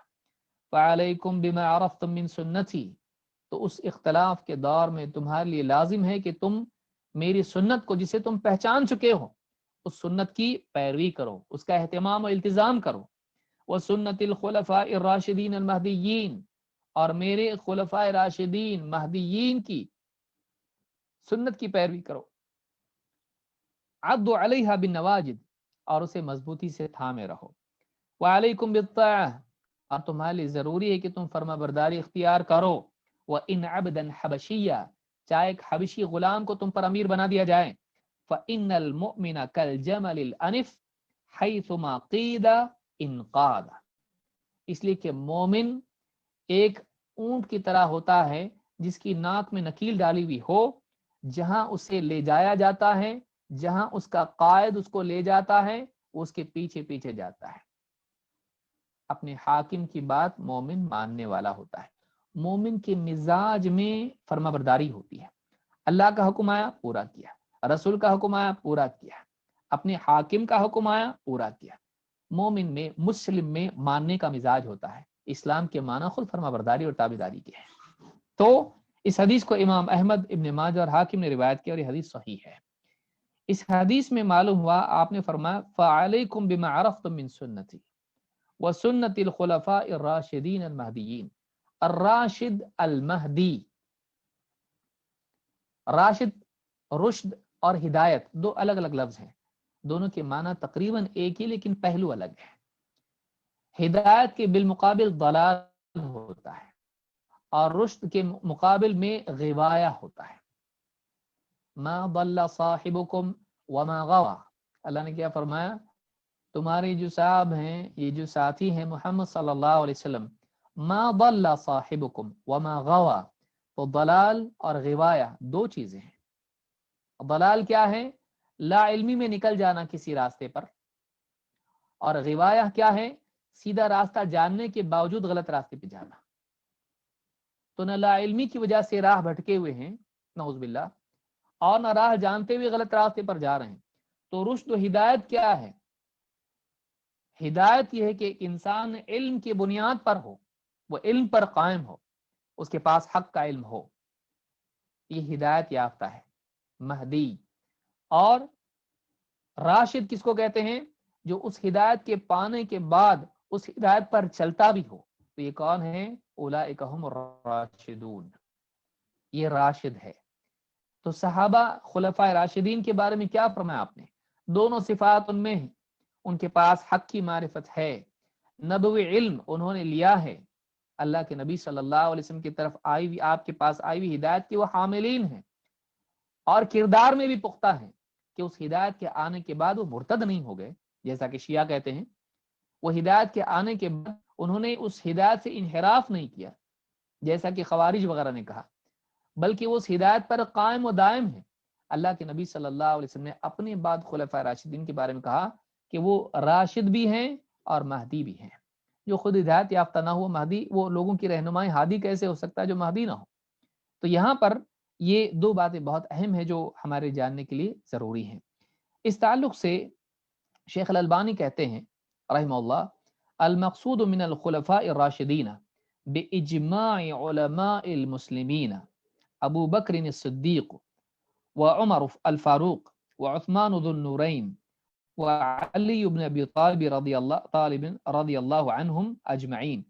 فعلیکم بما عرفتم من سنتی، تو اس اختلاف کے دور میں تمہارے لیے لازم ہے کہ تم میری سنت کو، جسے تم پہچان چکے ہو، اس سنت کی پیروی کرو، اس کا اہتمام و التزام کرو۔ وسنت الخلفاء الراشدین المہدیین، اور میرے خلفاء راشدین مہدیین کی سنت کی پیروی کرو۔ عضوا علیہا بالنواجد، اور اسے مضبوطی سے تھامے رہو۔ وعلیکم بالطاعہ، اور تمہارے لیے ضروری ہے کہ تم فرما برداری اختیار کرو۔ وَإِنْ عَبْدًا حَبَشِيًّا، چاہے ایک حبشی غلام کو تم پر امیر بنا دیا جائے۔ فَإِنَّ الْمُؤْمِنَ كَالْجَمَلِ الْأَنِفِ حَيْثُمَا قِيدَ انقاد، اس لیے کہ مومن ایک اونٹ کی طرح ہوتا ہے جس کی ناک میں نکیل ڈالی ہوئی ہو، جہاں اسے لے جایا جاتا ہے، جہاں اس کا قائد اس کو لے جاتا ہے، وہ اس کے پیچھے پیچھے جاتا ہے۔ اپنے حاکم کی بات مومن ماننے والا ہوتا ہے، مومن کے مزاج میں فرما برداری ہوتی ہے۔ اللہ کا حکم آیا پورا کیا، رسول کا حکم آیا پورا کیا، اپنے حاکم کا حکم آیا پورا کیا۔ مومن میں، مسلم میں ماننے کا مزاج ہوتا ہے۔ اسلام کے معنی خود فرما برداری اور تابعداری کے ہیں۔ تو اس حدیث کو امام احمد، ابن ماجہ اور حاکم نے روایت کیا، اور یہ حدیث صحیح ہے۔ اس حدیث میں معلوم ہوا، آپ نے فرمایا فعلیکم بما عرفتم من سنتی وسنت الخلفاء الراشدین المہدیین۔ الراشد المہدی، راشد رشد اور ہدایت دو الگ الگ لفظ ہیں، دونوں کے معنی تقریباً ایک ہی لیکن پہلو الگ ہے۔ ہدایت کے بالمقابل ضلال ہوتا ہے، اور رشد کے مقابل میں غوایا ہوتا ہے۔ ما ضل صاحبکم وما غوا، اللہ نے کیا فرمایا؟ تمہارے جو صاحب ہیں، یہ جو ساتھی ہیں محمد صلی اللہ علیہ وسلم، ما ضل صاحبکم وما غوا، تو ضلال اور غوایا دو چیزیں ہیں۔ ضلال کیا ہے؟ لا علمی میں نکل جانا کسی راستے پر، اور غوایا کیا ہے؟ سیدھا راستہ جاننے کے باوجود غلط راستے پہ جانا۔ تو نہ لا علمی کی وجہ سے راہ بھٹکے ہوئے ہیں، نعوذ باللہ، اور نہ راہ جانتے ہوئے غلط راستے پر جا رہے ہیں۔ تو رشد و ہدایت کیا ہے؟ ہدایت یہ ہے کہ ایک انسان علم کی بنیاد پر ہو، وہ علم پر قائم ہو، اس کے پاس حق کا علم ہو، یہ ہدایت یافتہ ہے، مہدی۔ اور راشد کس کو کہتے ہیں؟ جو اس ہدایت کے پانے کے بعد اس ہدایت پر چلتا بھی ہو، تو یہ کون ہے؟ اولئک هم الراشدون، یہ راشد ہے۔ تو صحابہ خلفاء راشدین کے بارے میں کیا فرمایا آپ نے؟ دونوں صفات ان میں ہیں، ان کے پاس حق کی معرفت ہے، نبوی علم انہوں نے لیا ہے، اللہ کے نبی صلی اللہ علیہ وسلم کی طرف آئی ہوئی، آپ کے پاس آئی ہوئی ہدایت کے وہ حاملین ہیں، اور کردار میں بھی پختہ ہیں کہ اس ہدایت کے آنے کے بعد وہ مرتد نہیں ہو گئے جیسا کہ شیعہ کہتے ہیں۔ وہ ہدایت کے آنے کے بعد انہوں نے اس ہدایت سے انحراف نہیں کیا جیسا کہ خوارج وغیرہ نے کہا، بلکہ وہ اس ہدایت پر قائم و دائم ہے۔ اللہ کے نبی صلی اللہ علیہ وسلم نے اپنے بعد خلفائے راشدین کے بارے میں کہا کہ وہ راشد بھی ہیں اور مہدی بھی ہیں۔ جو خود ہدایت یافتہ نہ ہو مہدی، وہ لوگوں کی رہنمائی ہادی کیسے ہو سکتا ہے جو مہدی نہ ہو؟ تو یہاں پر یہ دو باتیں بہت اہم ہیں جو ہمارے جاننے کے لیے ضروری ہیں۔ اس تعلق سے شیخ الالبانی کہتے ہیں رحمہ اللہ، المقصود من الخلفاء الراشدین باجماع علماء المسلمین ابو بکر الصدیق وعمر الفاروق وعثمان ذو النورین وعلی بن ابی طالب رضی اللہ عنہم اجمعین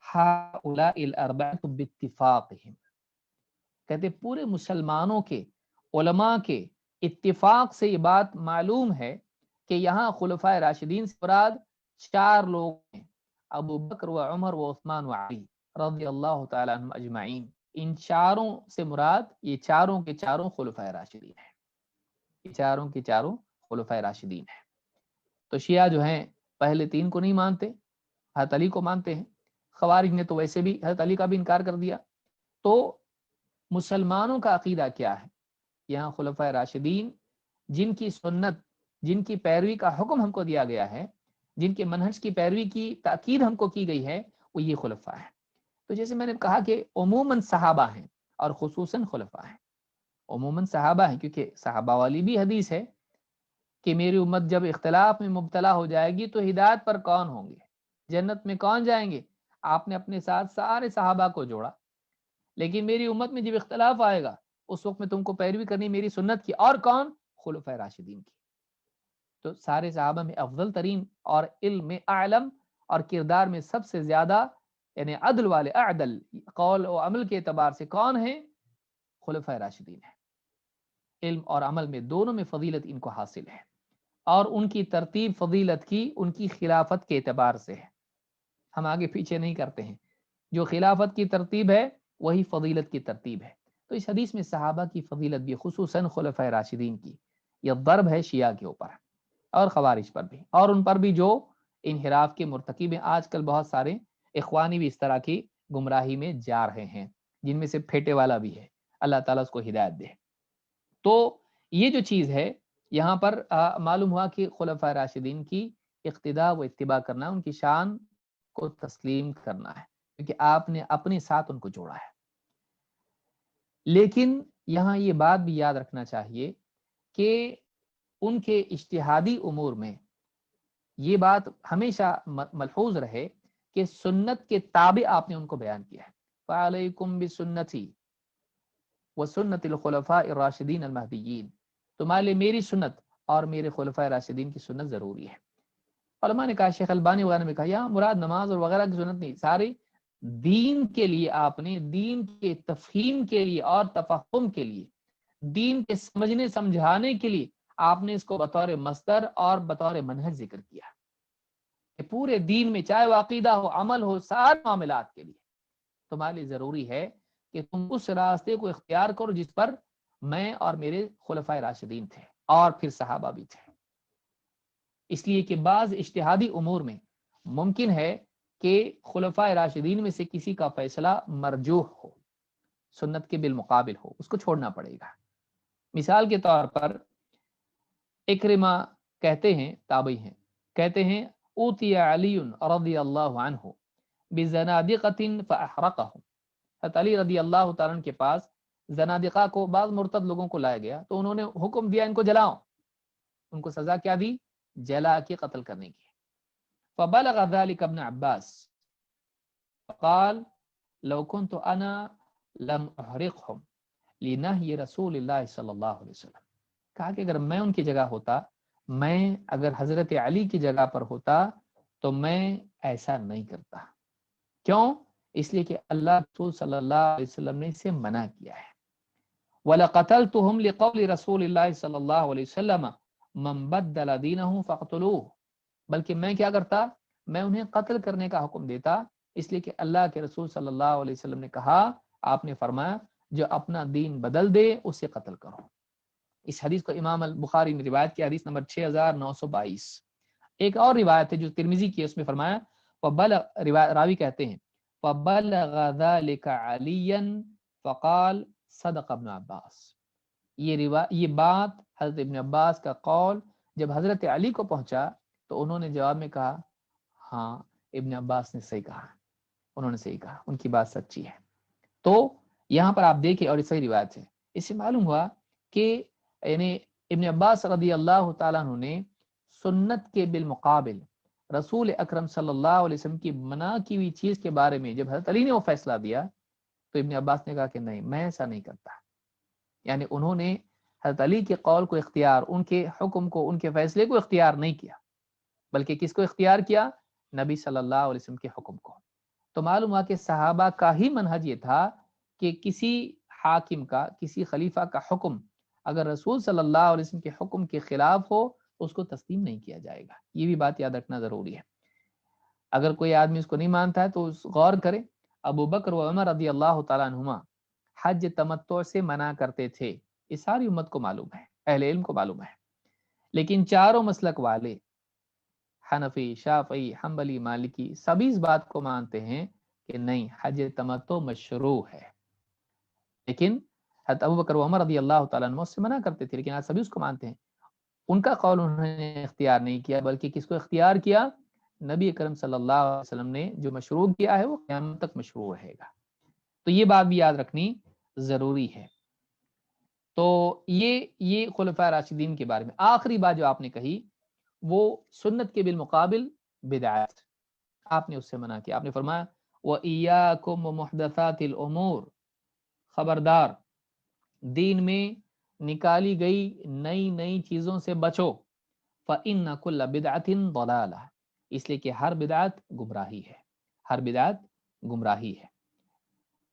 ہؤلاء الاربعۃ باتفاقہم۔ کہتے پورے مسلمانوں کے علماء کے اتفاق سے یہ بات معلوم ہے کہ یہاں خلفائے راشدین سے مراد 4 لوگ ہیں، ابو بکر و عمر و عثمان و علی رضی اللہ تعالی عنہم اجمعین۔ ان چاروں سے مراد یہ چاروں کے چاروں خلفائے راشدین ہیں، یہ چاروں کے چاروں خلفائے راشدین ہیں۔ تو شیعہ جو ہیں پہلے 3 کو نہیں مانتے، حضرت علی کو مانتے ہیں، خوارج نے تو ویسے بھی حضرت علی کا بھی انکار کر دیا۔ تو مسلمانوں کا عقیدہ کیا ہے؟ یہاں خلفائے راشدین جن کی سنت، جن کی پیروی کا حکم ہم کو دیا گیا ہے، جن کے منہج کی پیروی کی تاکید ہم کو کی گئی ہے، وہ یہ خلفاء ہیں۔ تو جیسے میں نے کہا کہ عموماً صحابہ ہیں اور خصوصاً خلفاء ہیں۔ عموماً صحابہ ہیں کیونکہ صحابہ والی بھی حدیث ہے کہ میری امت جب اختلاف میں مبتلا ہو جائے گی تو ہدایت پر کون ہوں گے، جنت میں کون جائیں گے؟ آپ نے اپنے ساتھ سارے صحابہ کو جوڑا، لیکن میری امت میں جب اختلاف آئے گا اس وقت میں تم کو پیروی کرنی میری سنت کی، اور کون؟ خلفائے راشدین کی۔ تو سارے صحابہ میں افضل ترین اور علم میں اعلم اور کردار میں سب سے زیادہ یعنی عدل والے، اعدل قول و عمل کے اعتبار سے کون ہیں؟ خلفائے راشدین ہیں۔ علم اور عمل میں دونوں میں فضیلت ان کو حاصل ہے، اور ان کی ترتیب فضیلت کی ان کی خلافت کے اعتبار سے ہے۔ ہم آگے پیچھے نہیں کرتے ہیں، جو خلافت کی ترتیب ہے وہی فضیلت کی ترتیب ہے۔ تو اس حدیث میں صحابہ کی فضیلت بھی، خصوصاً خلفائے راشدین کی، یہ ضرب ہے شیعہ کے اوپر اور خوارج پر بھی، اور ان پر بھی جو انحراف کے مرتکب ہیں۔ آج کل بہت سارے اخوانی بھی اس طرح کی گمراہی میں جا رہے ہیں، جن میں سے پھیٹے والا بھی ہے، اللہ تعالیٰ اس کو ہدایت دے۔ تو یہ جو چیز ہے یہاں پر معلوم ہوا کہ خلفائے راشدین کی اقتداء و اتباع کرنا، ان کی شان کو تسلیم کرنا ہے، کیونکہ آپ نے اپنے ساتھ ان کو جوڑا ہے۔ لیکن یہاں یہ بات بھی یاد رکھنا چاہیے کہ ان کے اجتہادی امور میں یہ بات ہمیشہ ملحوظ رہے کہ سنت کے تابع آپ نے ان کو بیان کیا ہے۔ فَعَلَيْكُمْ بِسُنَّتِي وَسُنَّتِ الْخُلَفَاءِ الرَّاشِدِينَ الْمَهْدِيِّينَ، تمہارے لیے میری سنت اور میرے خلفائے راشدین کی سنت ضروری ہے۔ علماء نے کہا، شیخ البانی وغیرہ نے کہا یہاں مراد نماز اور وغیرہ کی سنت نہیں، ساری دین کے لیے، آپ نے دین کے تفہیم کے لیے اور تفہم کے لیے، دین کے سمجھنے سمجھانے کے لیے آپ نے اس کو بطور مصدر اور بطور منہج ذکر کیا کہ پورے دین میں چاہے وہ عقیدہ ہو، عمل ہو، سارے معاملات کے لیے تمہارے لیے ضروری ہے کہ تم اس راستے کو اختیار کرو جس پر میں اور میرے خلفائے راشدین تھے، اور پھر صحابہ بھی تھے۔ اس لیے کہ بعض اجتہادی امور میں ممکن ہے کہ خلفائے راشدین میں سے کسی کا فیصلہ مرجوح ہو، سنت کے بالمقابل ہو، اس کو چھوڑنا پڑے گا۔ مثال کے طور پر اکرمہ کہتے ہیں، تابعی ہیں، کہتے ہیں اوتی علی رضی اللہ عنہ بزنادقۃ فاحرقهم، حضرت علی رضی اللہ تعالیٰ عنہ کے پاس زنادقہ کو، بعض مرتد لوگوں کو لایا گیا تو انہوں نے حکم دیا ان کو جلاؤ، ان کو سزا کیا دی؟ جلا کے قتل کرنے کی۔ فبلغ ذلك ابن عباس فقال لو كنت انا لم احرقهم لنهي رسول اللہ صلی اللہ علیہ وسلم، کہا کہ اگر میں ان کی جگہ ہوتا، میں اگر حضرت علی کی جگہ پر ہوتا تو میں ایسا نہیں کرتا۔ کیوں؟ اس لیے کہ اللہ رسول صلی اللہ علیہ وسلم نے اسے منع کیا ہے۔ وَلَقَتَلْتُهُمْ لِقَوْلِ رسول اللہ صلی اللہ علیہ وسلم من بدل دینہ فاقتلوہ، بلکہ میں کیا کرتا؟ میں انہیں قتل کرنے کا حکم دیتا، اس لیے کہ اللہ کے رسول صلی اللہ علیہ وسلم نے کہا، آپ نے فرمایا جو اپنا دین بدل دے اسے قتل کرو۔ اس حدیث کو امام البخاری نے روایت کیا، حدیث نمبر 6922۔ ایک اور روایت ہے جو ترمذی کی ہے، اس میں فرمایا راوی کہتے ہیں فَبَلَغَ ذَلِكَ عَلِيًّا فَقَالَ صَدَقَ ابن عباس۔ یہ بات حضرت ابن عباس کا قول جب حضرت علی کو پہنچا تو انہوں نے جواب میں کہا ہاں ابن عباس نے صحیح کہا، انہوں نے صحیح کہا، ان کی بات سچی ہے۔ تو یہاں پر آپ دیکھیں، اور یہ صحیح روایت ہے، اس سے معلوم ہوا کہ یعنی ابن عباس رضی اللہ تعالیٰ عنہ نے سنت کے بالمقابل رسول اکرم صلی اللہ علیہ وسلم کی منع کی ہوئی چیز کے بارے میں جب حضرت علی نے وہ فیصلہ دیا تو ابن عباس نے کہا کہ نہیں، میں ایسا نہیں کرتا۔ یعنی انہوں نے حضرت علی کے قول کو اختیار، ان کے حکم کو، ان کے فیصلے کو اختیار نہیں کیا، بلکہ کس کو اختیار کیا؟ نبی صلی اللہ علیہ وسلم کے حکم کو۔ تو معلوم ہوا کہ صحابہ کا ہی منہج یہ تھا کہ کسی حاکم کا، کسی خلیفہ کا حکم اگر رسول صلی اللہ علیہ وسلم کے حکم کے خلاف ہو تو اس کو تسلیم نہیں کیا جائے گا۔ یہ بھی بات یاد رکھنا ضروری ہے۔ اگر کوئی آدمی اس کو نہیں مانتا ہے تو غور کرے، ابو بکر و عمر رضی اللہ تعالیٰ عنہما حج تمتع سے منع کرتے تھے، یہ ساری امت کو معلوم ہے، اہل علم کو معلوم ہے، لیکن چاروں مسلک والے حنفی، شافعی، حنبلی، مالکی سبھی اس بات کو مانتے ہیں کہ نہیں، حج تمتع مشروع ہے، لیکن حضرت ابو بکر و عمر رضی اللہ تعالیٰ عنہ اس سے منع کرتے تھے، لیکن آج سبھی اس کو مانتے ہیں۔ ان کا قول انہوں نے اختیار نہیں کیا، بلکہ کس کو اختیار کیا؟ نبی اکرم صلی اللہ علیہ وسلم نے جو مشروع کیا ہے وہ قیامت تک مشروع رہے گا۔ تو یہ بات بھی یاد رکھنی ضروری ہے۔ تو یہ خلفائے راشدین کے بارے میں۔ آخری بات جو آپ نے کہی وہ سنت کے بالمقابل بدعت، آپ نے اس سے منع کیا، آپ نے فرمایا وَإِيَّاكُمْ وَمُحْدَثَاتِ الْأُمُورِ، خبردار دین میں نکالی گئی نئی چیزوں سے بچو، فَإِنَّ كُلَّ بِدْعَةٍ ضَلَالَةٍ، اس لیے کہ ہر بدعت گمراہی ہے، ہر بدعت گمراہی ہے۔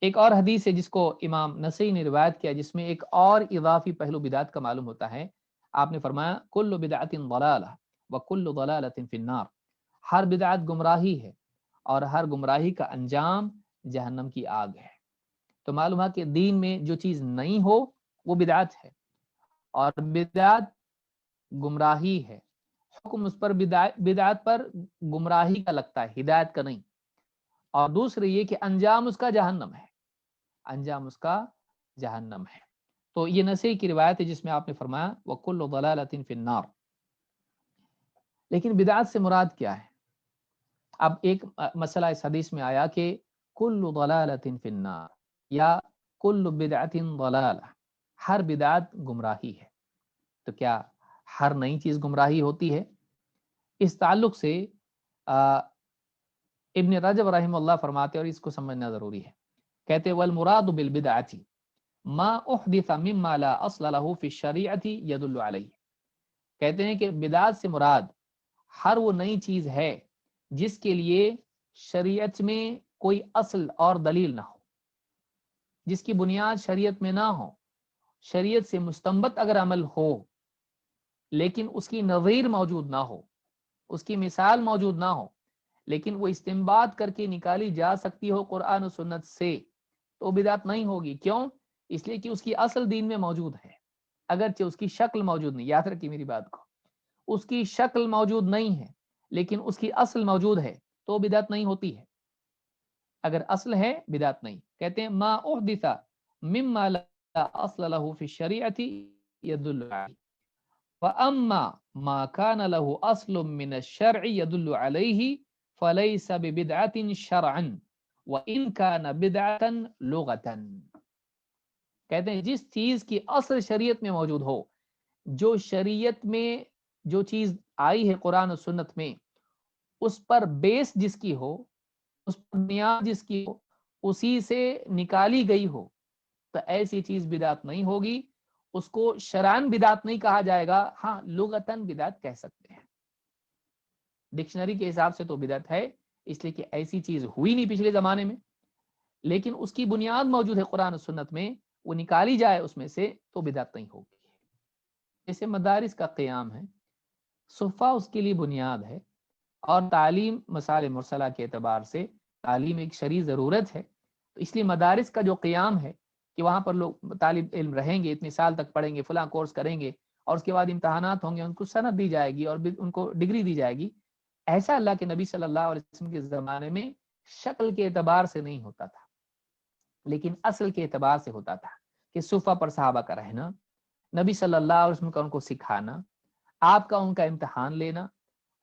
ایک اور حدیث ہے جس کو امام نسائی نے روایت کیا، جس میں ایک اور اضافی پہلو بدعت کا معلوم ہوتا ہے۔ آپ نے فرمایا کل بدعت ضلالہ وکل ضلالۃ فی النار، ہر بدعت گمراہی ہے اور ہر گمراہی کا انجام جہنم کی آگ ہے۔ تو معلوم ہے کہ دین میں جو چیز نہیں ہو وہ بدعت ہے، اور بدعت گمراہی ہے، حکم اس پر بدعت پر گمراہی کا لگتا ہے، ہدایت کا نہیں۔ اور دوسرے یہ کہ انجام اس کا جہنم ہے، انجام اس کا جہنم ہے۔ تو یہ نسائی کی روایت ہے جس میں آپ نے فرمایا وَكُلُّ ضَلَالَةٍ فِي النَّارِ۔ لیکن بدعت سے مراد کیا ہے؟ اب ایک مسئلہ اس حدیث میں آیا کہ كُلُّ ضَلَالَةٍ فِي النَّارِ یا كُلُّ بِدْعَةٍ ضَلَالَةٍ، ہر بدعت گمراہی ہے۔ تو کیا ہر نئی چیز گمراہی ہوتی ہے؟ اس تعلق سے ابن رجب رحمہ اللہ فرماتے، اور اس کو سمجھنا ضروری ہے، کہتے والمراد بالبدعۃ ما احدث مما لا اصل له في الشریعۃ يدل علیہ، کہتے ہیں کہ بدعت سے مراد ہر وہ نئی چیز ہے جس کے لیے شریعت میں کوئی اصل اور دلیل نہ ہو، جس کی بنیاد شریعت میں نہ ہو، شریعت سے مستنبت اگر عمل ہو لیکن اس کی نظیر موجود نہ ہو، اس کی مثال موجود نہ ہو، لیکن وہ استنباط کر کے نکالی جا سکتی ہو قرآن و سنت سے، تو بدعت نہیں ہوگی۔ کیوں؟ اس لیے کہ اس کی اصل دین میں موجود ہے، اگرچہ اس کی شکل موجود نہیں۔ یاد رکھیے میری بات کو، اس کی شکل موجود نہیں ہے لیکن اس کی اصل موجود ہے، تو بدعت نہیں ہوتی ہے۔ اگر اصل ہے بدعت نہیں۔ کہتے ہیں ما احدث مما لا اصل له في الشریعة يدل علیہ، وَأَمَّا مَا كَانَ لَهُ أَصْلٌ مِّنَ الشَّرْعِ يَدُلُّ عَلَيْهِ فَلَيْسَ بِبِدْعَةٍ شَرْعًا وَإِنْ كَانَ بِدْعَةً لُغَةً، کہتے ہیں جس چیز کی اصل شریعت میں موجود ہو، جو شریعت میں جو چیز آئی ہے قرآن و سنت میں، اس پر بیس جس کی ہو، اس پر بنیاد جس کی ہو، اسی سے نکالی گئی ہو، تو ایسی چیز بدعت نہیں ہوگی، اس کو شرعاً بدعت نہیں کہا جائے گا، ہاں لغتاً بدعت کہہ سکتے ہیں۔ ڈکشنری کے حساب سے تو بدعت ہے، اس لیے کہ ایسی چیز ہوئی نہیں پچھلے زمانے میں، لیکن اس کی بنیاد موجود ہے قرآن و سنت میں، وہ نکالی جائے اس میں سے تو بدعت نہیں ہوگی۔ جیسے مدارس کا قیام ہے، صفہ اس کے لیے بنیاد ہے، اور تعلیم مسائل مرسلہ کے اعتبار سے تعلیم ایک شرعی ضرورت ہے، تو اس لیے مدارس کا جو قیام ہے کہ وہاں پر لوگ طالب علم رہیں گے، اتنے سال تک پڑھیں گے، فلاں کورس کریں گے، اور اس کے بعد امتحانات ہوں گے، ان کو سند دی جائے گی اور ان کو ڈگری دی جائے گی، ایسا اللہ کے نبی صلی اللہ علیہ وسلم کے زمانے میں شکل کے اعتبار سے نہیں ہوتا تھا، لیکن اصل کے اعتبار سے ہوتا تھا کہ صفہ پر صحابہ کا رہنا، نبی صلی اللہ علیہ وسلم کا ان کو سکھانا، آپ کا ان کا امتحان لینا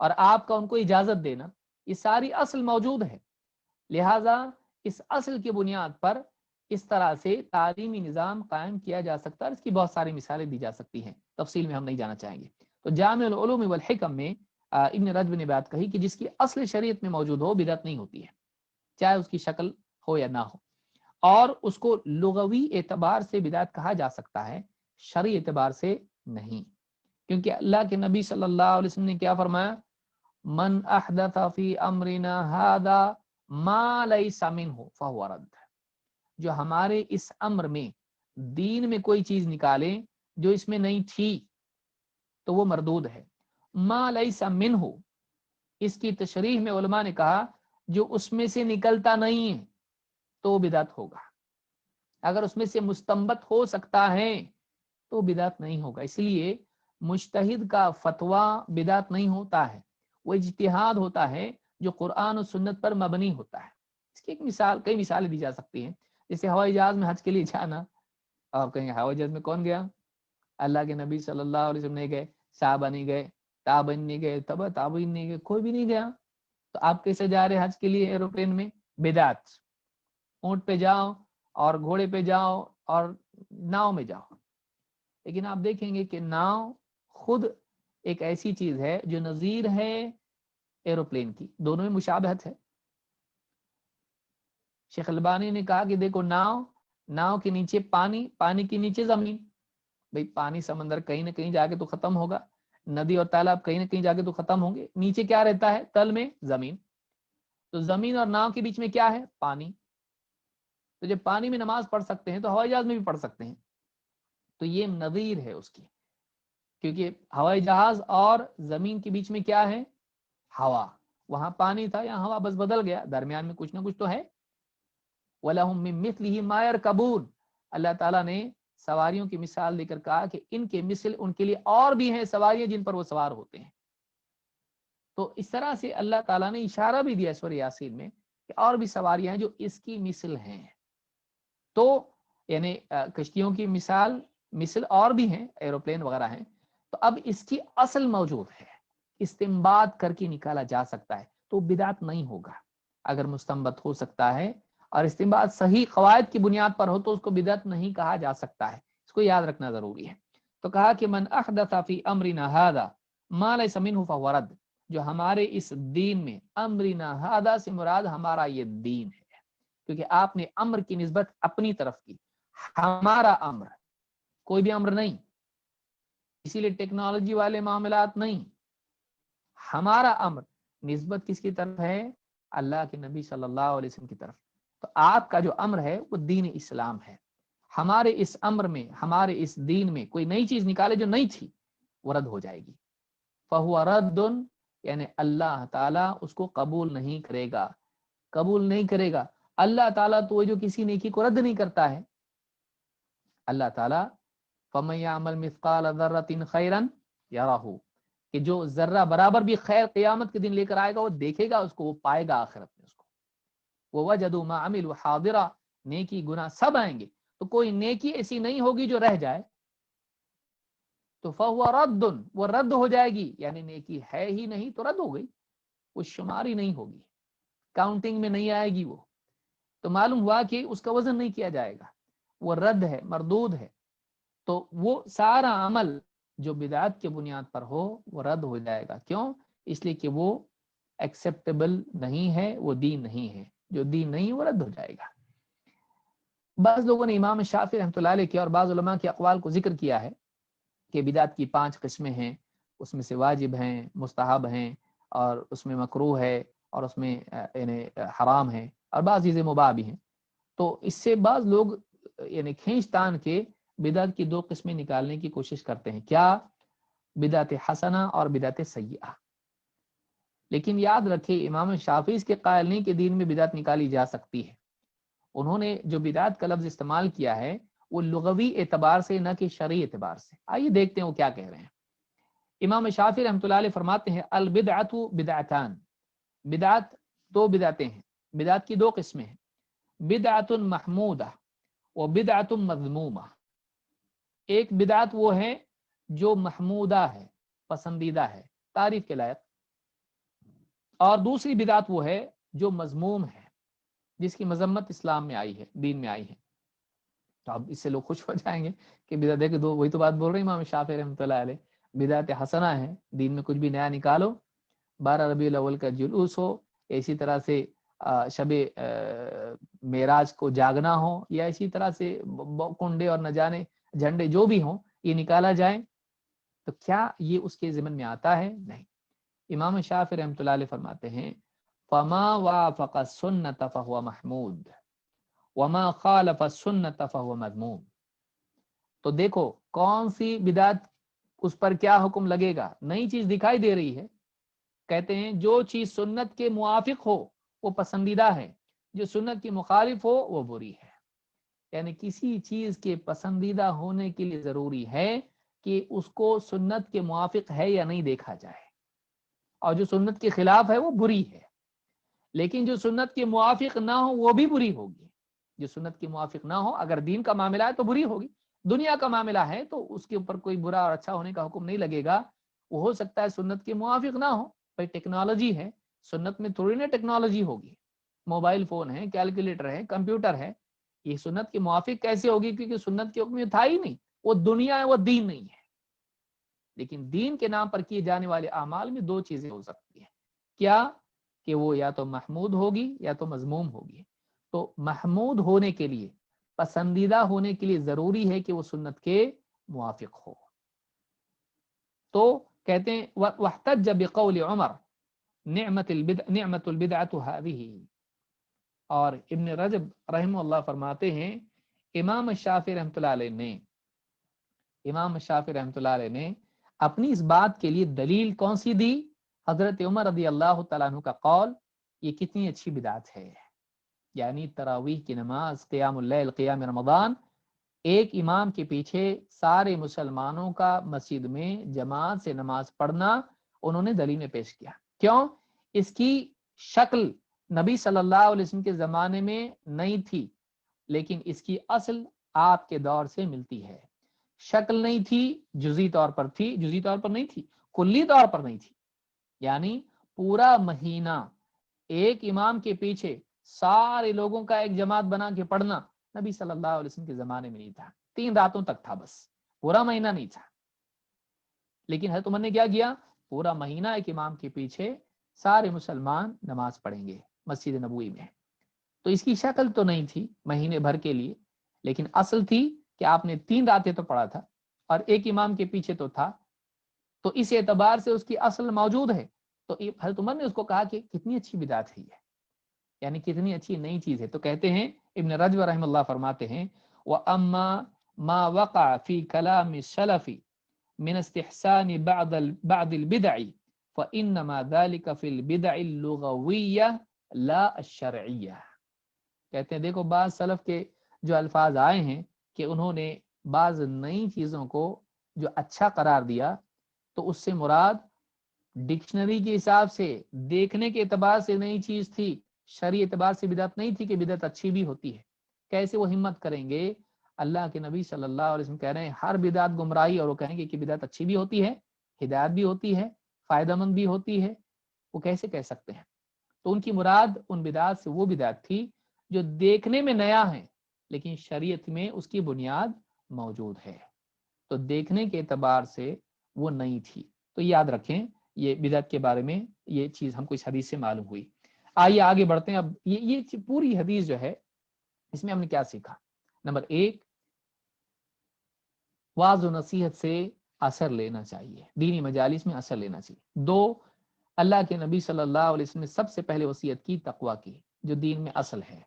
اور آپ کا ان کو اجازت دینا، یہ ساری اصل موجود ہے۔ لہٰذا اس اصل کی بنیاد پر اس طرح سے تعلیمی نظام قائم کیا جا سکتا ہے، اس کی بہت ساری مثالیں دی جا سکتی ہیں، تفصیل میں ہم نہیں جانا چاہیں گے۔ تو جامع العلوم والحکم میں ابن رجب نے بات کہی کہ جس کی اصل شریعت میں موجود ہو بدعت نہیں ہوتی ہے، چاہے اس کی شکل ہو یا نہ ہو، اور اس کو لغوی اعتبار سے بدعت کہا جا سکتا ہے، شرعی اعتبار سے نہیں، کیونکہ اللہ کے نبی صلی اللہ علیہ وسلم نے کیا فرمایا؟ من احدث فی امرنا ھذا ما لیس منہ فہو رد، جو ہمارے اس امر میں دین میں کوئی چیز نکالے جو اس میں نہیں تھی تو وہ مردود ہے۔ ما لیس منہ، اس کی تشریح میں علماء نے کہا جو اس میں سے نکلتا نہیں ہے تو بدعت ہوگا، اگر اس میں سے مستنبت ہو سکتا ہے تو بدعت نہیں ہوگا۔ اس لیے مجتہد کا فتویٰ بدعت نہیں ہوتا ہے، وہ اجتہاد ہوتا ہے جو قرآن و سنت پر مبنی ہوتا ہے۔ اس کی ایک مثال، کئی مثالیں دی جا سکتی ہیں، جیسے ہوائی جہاز میں حج کے لیے جانا، اور کہیں ہوائی جہاز میں کون گیا؟ اللہ کے نبی صلی اللہ علیہ وسلم نہیں گئے، صحابہ نہیں گئے، تابعین نہیں گئے، تبع تابعین نہیں گئے، کوئی بھی نہیں گیا، تو آپ کیسے جا رہے حج کے لیے ایروپلین میں؟ بدعت۔ اونٹ پہ جاؤ اور گھوڑے پہ جاؤ اور ناؤ میں جاؤ، لیکن آپ دیکھیں گے کہ ناؤ خود ایک ایسی چیز ہے جو نظیر ہے ایروپلین کی، دونوں میں مشابہت ہے۔ شیخ البانی نے کہا کہ دیکھو ناؤ کے نیچے پانی، پانی کے نیچے زمین، بھئی پانی سمندر کہیں نہ کہیں جا کے تو ختم ہوگا، ندی اور تالاب کہیں نہ کہیں جا کے تو ختم ہوں گے، نیچے کیا رہتا ہے؟ تل میں زمین، تو زمین اور ناؤ کے بیچ میں کیا ہے؟ پانی۔ تو جب پانی میں نماز پڑھ سکتے ہیں تو ہوائی جہاز میں بھی پڑھ سکتے ہیں، تو یہ نظیر ہے اس کی، کیونکہ ہوائی جہاز اور زمین کے بیچ میں کیا ہے؟ ہوا، وہاں پانی تھا، یہاں ہوا، بس بدل گیا، درمیان میں کچھ نہ کچھ تو ہے۔ وَلَهُم مِّن مِّثْلِهِ مَا يَرْكَبُونَ، اللہ تعالیٰ نے سواریوں کی مثال دے کر کہا کہ ان کے مثل ان کے لیے اور بھی ہیں سواریاں جن پر وہ سوار ہوتے ہیں۔ تو اس طرح سے اللہ تعالیٰ نے اشارہ بھی دیا سورہ یاسین میں کہ اور بھی سواریاں ہیں جو اس کی مثل ہیں، تو یعنی کشتیوں کی مثل اور بھی ہیں، ایروپلین وغیرہ ہیں، تو اب اس کی اصل موجود ہے، استنباط کر کے نکالا جا سکتا ہے، تو بدعت نہیں ہوگا۔ اگر مستنبط ہو سکتا ہے اور استنباط صحیح قواعد کی بنیاد پر ہو تو اس کو بدعت نہیں کہا جا سکتا ہے، اس کو یاد رکھنا ضروری ہے۔ تو کہا کہ من احدث فی امرنا ھذا ما لیس منہ فہو رد، جو ہمارے اس دین میں، امرنا ھذا سے مراد ہمارا یہ دین ہے، کیونکہ آپ نے امر کی نسبت اپنی طرف کی، ہمارا امر، کوئی بھی امر نہیں، اسی لیے ٹیکنالوجی والے معاملات نہیں، ہمارا امر نسبت کس کی طرف ہے؟ اللہ کے نبی صلی اللہ علیہ وسلم کی طرف۔ تو آپ کا جو امر ہے وہ دین اسلام ہے، ہمارے اس امر میں، ہمارے اس دین میں کوئی نئی چیز نکالے جو نہیں تھی، وہ رد ہو جائے گی۔ فہو رد، یعنی اللہ تعالیٰ اس کو قبول نہیں کرے گا، قبول نہیں کرے گا۔ اللہ تعالیٰ تو وہ جو کسی نیکی کو رد نہیں کرتا ہے، اللہ تعالیٰ فَمَن يَعْمَلْ مِثْقَالَ ذَرَّةٍ خَيْرًا يَرَهُ، کہ جو ذرہ برابر بھی خیر قیامت کے دن لے کر آئے گا وہ دیکھے گا اس کو، وہ پائے گا آخرت میں اس کو۔ وَوَجَدُوا مَا عَمِلُوا حَاضِرًا، نیکی گناہ سب آئیں گے، تو کوئی نیکی ایسی نہیں ہوگی جو رہ جائے، تو فَهُوَ رَدٌ، وہ رد ہو جائے گی، یعنی نیکی ہے ہی نہیں تو رد ہو گئی، وہ شمار ہی نہیں ہوگی، کاؤنٹنگ میں نہیں آئے گی وہ، تو معلوم ہوا کہ اس کا وزن نہیں کیا جائے گا، وہ رد ہے، مردود ہے۔ تو وہ سارا عمل جو بدعت کے بنیاد پر ہو وہ رد ہو جائے گا، کیوں؟ اس لیے کہ وہ ایکسیپٹیبل نہیں ہے، وہ دین نہیں ہے، جو دین نہیں وہ رد ہو جائے گا۔ بعض لوگوں نے امام شافعی رحمۃ اللہ علیہ کے اور بعض علماء کے اقوال کو ذکر کیا ہے کہ بدعت کی 5 قسمیں ہیں، اس میں سے واجب ہیں، مستحب ہیں، اور اس میں مکروہ ہے، اور اس میں یعنی حرام ہے، اور بعض چیزیں مباح بھی ہیں۔ تو اس سے بعض لوگ یعنی کھینچ تان کے بدعت کی 2 قسمیں نکالنے کی کوشش کرتے ہیں، کیا؟ بدعت حسنہ اور بدعت سیئہ۔ لیکن یاد رکھیں امام شافعی اس کے قائل نہیں کہ دین میں بدعت نکالی جا سکتی ہے. انہوں نے جو بدعت کا لفظ استعمال کیا ہے وہ لغوی اعتبار سے نہ کہ شرعی اعتبار سے. آئیے دیکھتے ہیں وہ کیا کہہ رہے ہیں. امام شافعی رحمۃ اللہ علیہ فرماتے ہیں البدعۃ بدعتان، بدعت دو بدعتیں ہیں. بدعت کی دو قسمیں ہیں، بدعت محمودہ و بدعت مذمومہ. ایک بدعت وہ ہے جو محمودہ ہے، پسندیدہ ہے، تعریف کے لائق، اور دوسری بدعت وہ ہے جو مذموم ہے، جس کی مذمت اسلام میں آئی ہے، دین میں آئی ہے. تو اب اس سے لوگ خوش ہو جائیں گے کہ بدعت دیکھ دو، وہی تو بات بول رہے ہیں امام شافعی رحمۃ اللہ علیہ، بدعت حسنہ ہے، دین میں کچھ بھی نیا نکالو. 12 ربیع الاول کا جلوس ہو، اسی طرح سے شب معراج کو جاگنا ہو، یا اسی طرح سے کنڈے اور نہ جانے جھنڈے جو بھی ہوں یہ نکالا جائے، تو کیا یہ اس کے ضمن میں آتا ہے؟ نہیں. امام شافعی رحمۃ اللہ علیہ فرماتے ہیں فما وافق السنۃ فهو محمود وما خالف السنۃ فهو مذموم. تو دیکھو کون سی بدعت اس پر کیا حکم لگے گا. نئی چیز دکھائی دے رہی ہے، کہتے ہیں جو چیز سنت کے موافق ہو وہ پسندیدہ ہے، جو سنت کی مخالف ہو وہ بری ہے. یعنی کسی چیز کے پسندیدہ ہونے کے لیے ضروری ہے کہ اس کو سنت کے موافق ہے یا نہیں دیکھا جائے، اور جو سنت کے خلاف ہے وہ بری ہے. لیکن جو سنت کے موافق نہ ہو وہ بھی بری ہوگی. جو سنت کے موافق نہ ہو، اگر دین کا معاملہ ہے تو بری ہوگی، دنیا کا معاملہ ہے تو اس کے اوپر کوئی برا اور اچھا ہونے کا حکم نہیں لگے گا. وہ ہو سکتا ہے سنت کے موافق نہ ہو. بھائی ٹیکنالوجی ہے، سنت میں تھوڑی نا ٹیکنالوجی ہوگی. موبائل فون ہے، کیلکولیٹر ہے، کمپیوٹر ہے، یہ سنت کے موافق کیسے ہوگی؟ کیونکہ سنت کے حکم میں تھا ہی نہیں. وہ دنیا ہے، وہ دین نہیں ہے. لیکن دین کے نام پر کیے جانے والے اعمال میں دو چیزیں ہو سکتی ہیں. کیا؟ کہ وہ یا تو محمود ہوگی یا تو مذموم ہوگی. تو محمود ہونے کے لیے، پسندیدہ ہونے کے لیے ضروری ہے کہ وہ سنت کے موافق ہو. تو کہتے ہیں واحتج بقول عمر نعمت البدعۃ هذه. اور ابن رجب رحمہ اللہ فرماتے ہیں امام شافعی رحمۃ اللہ علیہ نے اپنی اس بات کے لیے دلیل کون سی دی؟ حضرت عمر رضی اللہ تعالیٰ عنہ کا قول. یہ کتنی اچھی بدعت ہے. یعنی تراویح کی نماز، قیام اللیل، قیام رمضان، ایک امام کے پیچھے سارے مسلمانوں کا مسجد میں جماعت سے نماز پڑھنا انہوں نے دلیل میں پیش کیا. کیوں؟ اس کی شکل نبی صلی اللہ علیہ وسلم کے زمانے میں نہیں تھی، لیکن اس کی اصل آپ کے دور سے ملتی ہے. شکل نہیں تھی، جزئی طور پر تھی، جزئی طور پر نہیں تھی، کلی طور پر نہیں تھی. یعنی پورا مہینہ ایک امام کے پیچھے سارے لوگوں کا ایک جماعت بنا کے پڑھنا نبی صلی اللہ علیہ وسلم کے زمانے میں نہیں تھا. 3 راتوں تک تھا، بس پورا مہینہ نہیں تھا. لیکن حضرت عمر نے کیا کیا؟ پورا مہینہ ایک امام کے پیچھے سارے مسلمان نماز پڑھیں گے مسجد نبوی میں. تو اس کی شکل تو نہیں تھی مہینے بھر کے لیے، لیکن اصل تھی کہ آپ نے 3 راتیں تو پڑھا تھا اور ایک امام کے پیچھے تو تھا. تو اس اعتبار سے اس کی اصل موجود ہے. تو حضرت عمر نے اس کو کہا کہ کتنی اچھی بدعت ہے، یعنی کتنی اچھی نئی چیز ہے. تو کہتے ہیں ابن رجب رحم اللہ فرماتے ہیں وَأَمَّا مَا وَقَعَ فِي كَلَامِ السَّلَفِ مِنَ اسْتِحْسَانِ بَعْضِ الْبِدْعِ فَإِنَّمَا ذَلِكَ فِي الْبِدْعِ اللُّغَوِيَّةِ لَا الشَّرْعِيَّةِ. کہتے ہیں دیکھو بعض سلف کے جو الفاظ آئے ہیں کہ انہوں نے بعض نئی چیزوں کو جو اچھا قرار دیا، تو اس سے مراد ڈکشنری کے حساب سے، دیکھنے کے اعتبار سے نئی چیز تھی، شرعی اعتبار سے بدعت نہیں تھی کہ بدعت اچھی بھی ہوتی ہے. کیسے وہ ہمت کریں گے؟ اللہ کے نبی صلی اللہ علیہ وسلم کہہ رہے ہیں ہر بدعت گمراہی، اور وہ کہیں گے کہ بدعت اچھی بھی ہوتی ہے، ہدایت بھی ہوتی ہے، فائدہ مند بھی ہوتی ہے. وہ کیسے کہہ سکتے ہیں؟ تو ان کی مراد ان بدعت سے وہ بدعت تھی جو دیکھنے میں نیا ہے لیکن شریعت میں اس کی بنیاد موجود ہے. تو دیکھنے کے اعتبار سے وہ نئی تھی. تو یاد رکھیں یہ بدعت کے بارے میں یہ چیز ہم کو اس حدیث سے معلوم ہوئی. آئیے آگے بڑھتے ہیں. اب یہ پوری حدیث جو ہے اس میں ہم نے کیا سیکھا؟ نمبر 1، واعظ و نصیحت سے اثر لینا چاہیے، دینی مجالس میں اثر لینا چاہیے. 2، اللہ کے نبی صلی اللہ علیہ وسلم نے سب سے پہلے وصیت کی تقویٰ کی، جو دین میں اصل ہے،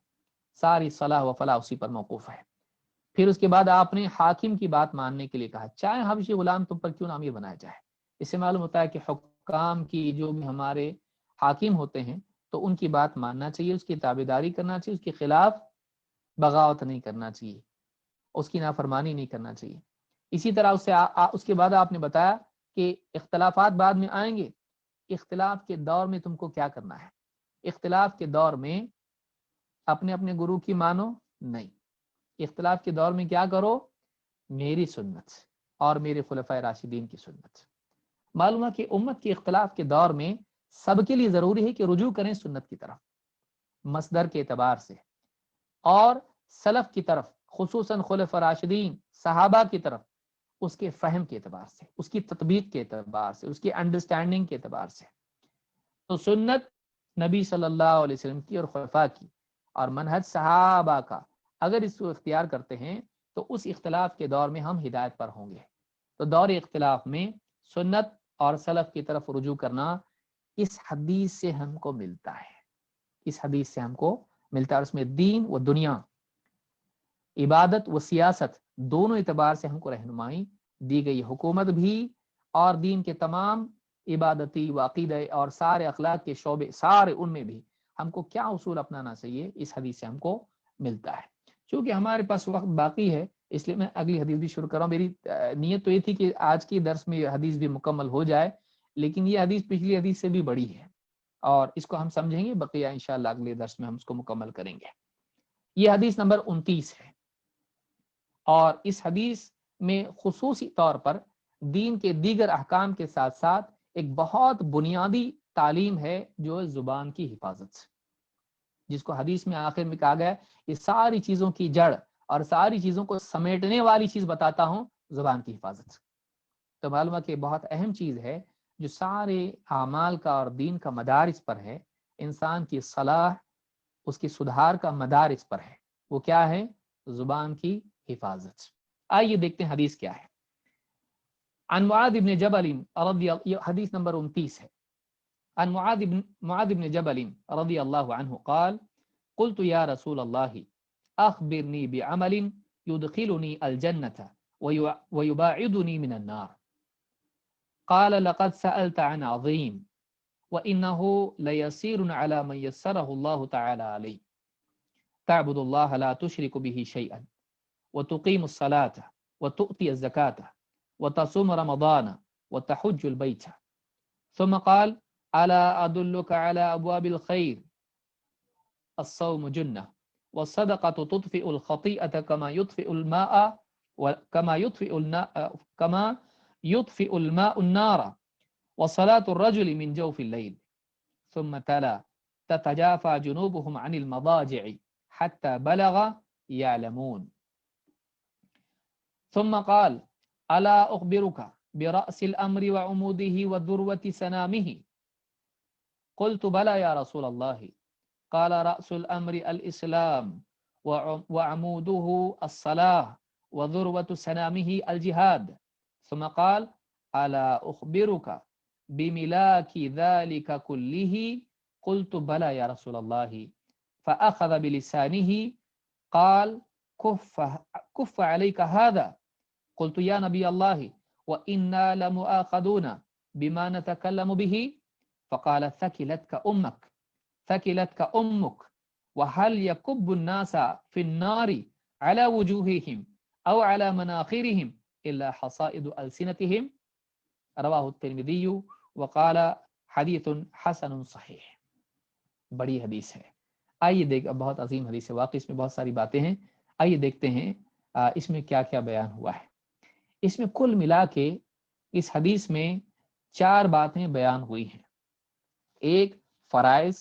ساری صلاح و فلاح اسی پر موقوف ہے. پھر اس کے بعد آپ نے حاکم کی بات ماننے کے لیے کہا، چاہے حبشی غلام تم پر کیوں نہ امیر بنایا جائے. اس سے معلوم ہوتا ہے کہ حکام کی جو بھی ہمارے حاکم ہوتے ہیں تو ان کی بات ماننا چاہیے، اس کی تابعداری کرنا چاہیے، اس کے خلاف بغاوت نہیں کرنا چاہیے، اس کی نافرمانی نہیں کرنا چاہیے۔ اسی طرح اس کے بعد آپ نے بتایا کہ اختلافات بعد میں آئیں گے، اختلاف کے دور میں تم کو کیا کرنا ہے؟ اختلاف کے دور میں اپنے اپنے گرو کی مانو نہیں، اختلاف کے دور میں کیا کرو؟ میری سنت اور میرے خلفائے راشدین کی سنت۔ معلوم ہے کہ امت کے اختلاف کے دور میں سب کے لیے ضروری ہے کہ رجوع کریں سنت کی طرف، مصدر کے اعتبار سے، اور سلف کی طرف، خصوصاً خلفاء راشدین صحابہ کی طرف، اس کے فہم کے اعتبار سے، اس کی تطبیق کے اعتبار سے، اس کی انڈرسٹینڈنگ کے اعتبار سے۔ تو سنت نبی صلی اللہ علیہ وسلم کی اور خلفاء کی اور منہج صحابہ کا اگر اس کو اختیار کرتے ہیں تو اس اختلاف کے دور میں ہم ہدایت پر ہوں گے۔ تو دور اختلاف میں سنت اور سلف کی طرف رجوع کرنا اس حدیث سے ہم کو ملتا ہے، اس حدیث سے ہم کو ملتا ہے، اور اس میں دین و دنیا، عبادت و سیاست دونوں اعتبار سے ہم کو رہنمائی دی گئی، حکومت بھی اور دین کے تمام عبادتی و عقیدہ اور سارے اخلاق کے شعبے، سارے ان میں بھی ہم کو کیا اصول اپنانا چاہیے، اس حدیث سے ہم کو ملتا ہے۔ چونکہ ہمارے پاس وقت باقی ہے اس لیے میں اگلی حدیث بھی شروع کر رہا ہوں۔ میری نیت تو یہ تھی کہ آج کی درس میں یہ حدیث بھی مکمل ہو جائے، لیکن یہ حدیث پچھلی حدیث سے بھی بڑی ہے اور اس کو ہم سمجھیں گے، بقیہ انشاءاللہ اگلے درس میں ہم اس کو مکمل کریں گے۔ یہ حدیث نمبر 29 ہے، اور اس حدیث میں خصوصی طور پر دین کے دیگر احکام کے ساتھ ساتھ ایک بہت بنیادی تعلیم ہے جو زبان کی حفاظت، جس کو حدیث میں آخر میں کہا گیا یہ ساری چیزوں کی جڑ اور ساری چیزوں کو سمیٹنے والی چیز بتاتا ہوں، زبان کی حفاظت۔ تو معلوم ہے کہ بہت اہم چیز ہے جو سارے اعمال کا اور دین کا مدار اس پر ہے، انسان کی صلاح، اس کی سدھار کا مدار اس پر ہے، وہ کیا ہے؟ زبان کی حفاظت۔ آئیے دیکھتے ہیں حدیث کیا ہے۔ عن معاذ بن جبل رضی، حدیث نمبر 29 ہے۔ عن معاذ بن جبل رضی اللہ عنہ قال قلت یا رسول اللہ اخبرنی بعمل يدخلني الجنة ويباعدني من النار قال لقد سألت عن عظيم وإنه ليسير على من يسره الله تعالى عليه تعبد الله لا تشرك به شيئا وتقيم الصلاة وتؤتي الزكاة وتصوم رمضان وتحج البيت ثم قال ألا أدلك على أبواب الخير الصوم جنة والصدقة تطفئ الخطيئة كما يطفئ الماء كما يطفئ الماء النار وصلاة الرجل من جوف الليل ثم تلا تتجافى جنوبهم عن المضاجع حتى بلغ يعلمون ثم قال ألا أخبرك برأس الأمر وعموده وذروة سنامه قلت بلى يا رسول الله قال رأس الأمر الإسلام وعموده الصلاة وذروة سنامه الجهاد ثم قال ألا أخبرك بملاك ذلك كله قلت بلى يا رسول الله فأخذ بلسانه قال كف عليك هذا قلت يا نبي الله وإنا لمؤاخذون بما نتكلم به فقال ثكلتك أمك وهل يكب الناس في النار على وجوههم أو على مناخرهم إلا حصائد ألسنتهم رواه الترمذي وقال حدیث حسن صحیح۔ بڑی حدیث ہے، آئیے دیکھ، بہت عظیم حدیث ہے واقعی، اس میں بہت ساری باتیں ہیں، آئیے دیکھتے ہیں اس میں کیا کیا بیان ہوا ہے۔ اس میں کل ملا کے اس حدیث میں 4 باتیں بیان ہوئی ہیں، ایک فرائض،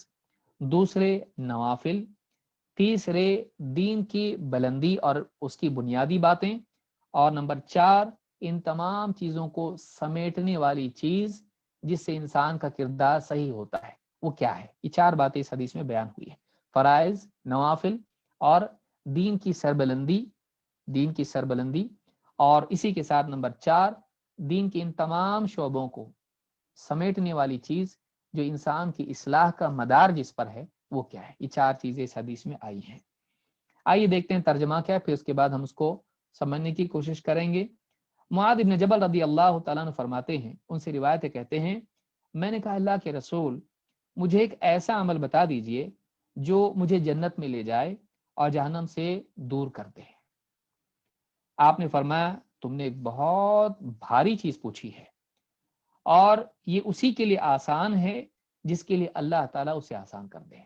دوسرے نوافل، تیسرے دین کی بلندی اور اس کی بنیادی باتیں، اور نمبر 4 ان تمام چیزوں کو سمیٹنے والی چیز جس سے انسان کا کردار صحیح ہوتا ہے، وہ کیا ہے؟ یہ 4 باتیں اس حدیث میں بیان ہوئی ہیں، فرائض، نوافل اور دین کی سربلندی، اور اسی کے ساتھ نمبر 4 دین کے ان تمام شعبوں کو سمیٹنے والی چیز جو انسان کی اصلاح کا مدار جس پر ہے وہ کیا ہے۔ یہ 4 چیزیں اس حدیث میں آئی ہیں۔ آئیے دیکھتے ہیں ترجمہ کیا ہے، پھر اس کے بعد ہم اس کو سمجھنے کی کوشش کریں گے۔ معاذ بن جبل رضی اللہ تعالیٰ عنہ فرماتے ہیں، ان سے روایت کہتے ہیں میں نے کہا اللہ کے رسول مجھے ایک ایسا عمل بتا دیجئے جو مجھے جنت میں لے جائے اور جہنم سے دور کر دے۔ آپ نے فرمایا تم نے ایک بہت بھاری چیز پوچھی ہے، اور یہ اسی کے لیے آسان ہے جس کے لیے اللہ تعالیٰ اسے آسان کر دے۔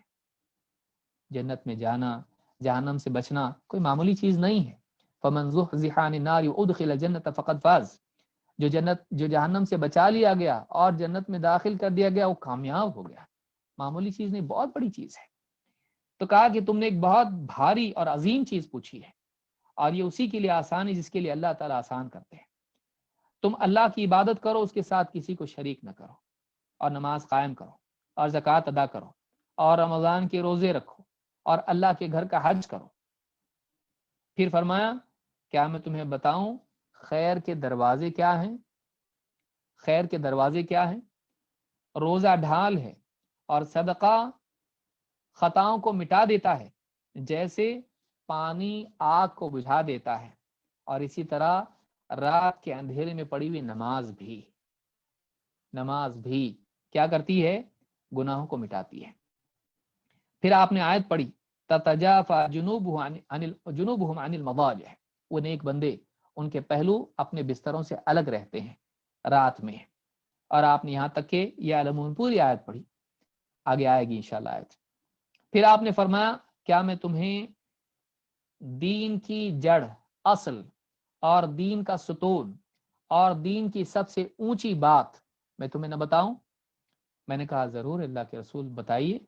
جنت میں جانا، جہنم سے بچنا کوئی معمولی چیز نہیں ہے۔ فمن زحزح عن النار وادخل الجنة فقد فاز، جو جہنم سے بچا لیا گیا اور جنت میں داخل کر دیا گیا وہ کامیاب ہو گیا۔ معمولی چیز نہیں، بہت بڑی چیز ہے۔ تو کہا کہ تم نے ایک بہت بھاری اور عظیم چیز پوچھی ہے، اور یہ اسی کے لیے آسان ہے جس کے لیے اللہ تعالیٰ آسان کرتے ہیں۔ تم اللہ کی عبادت کرو، اس کے ساتھ کسی کو شریک نہ کرو، اور نماز قائم کرو، اور زکوٰۃ ادا کرو، اور رمضان کے روزے رکھو، اور اللہ کے گھر کا حج کرو۔ پھر فرمایا کیا میں تمہیں بتاؤں خیر کے دروازے کیا ہیں؟ خیر کے دروازے کیا ہیں؟ روزہ ڈھال ہے، اور صدقہ خطاؤں کو مٹا دیتا ہے جیسے پانی آگ کو بجھا دیتا ہے، اور اسی طرح رات کے اندھیرے میں پڑی ہوئی نماز بھی کیا کرتی ہے؟ گناہوں کو مٹاتی ہے۔ پھر آپ نے آیت پڑھی تتجافى جنوبهم عن المضاجع، وہ نیک بندے ان کے پہلو اپنے بستروں سے الگ رہتے ہیں رات میں۔ اور آپ نے یہاں تک کہ یعلمون پوری آیت پڑھی، آگے آئے گی انشاءاللہ آیت۔ پھر آپ نے فرمایا کیا میں تمہیں دین کی جڑ، اصل اور دین کا ستون اور دین کی سب سے اونچی بات میں تمہیں نہ بتاؤں؟ میں نے کہا ضرور اللہ کے رسول بتائیے۔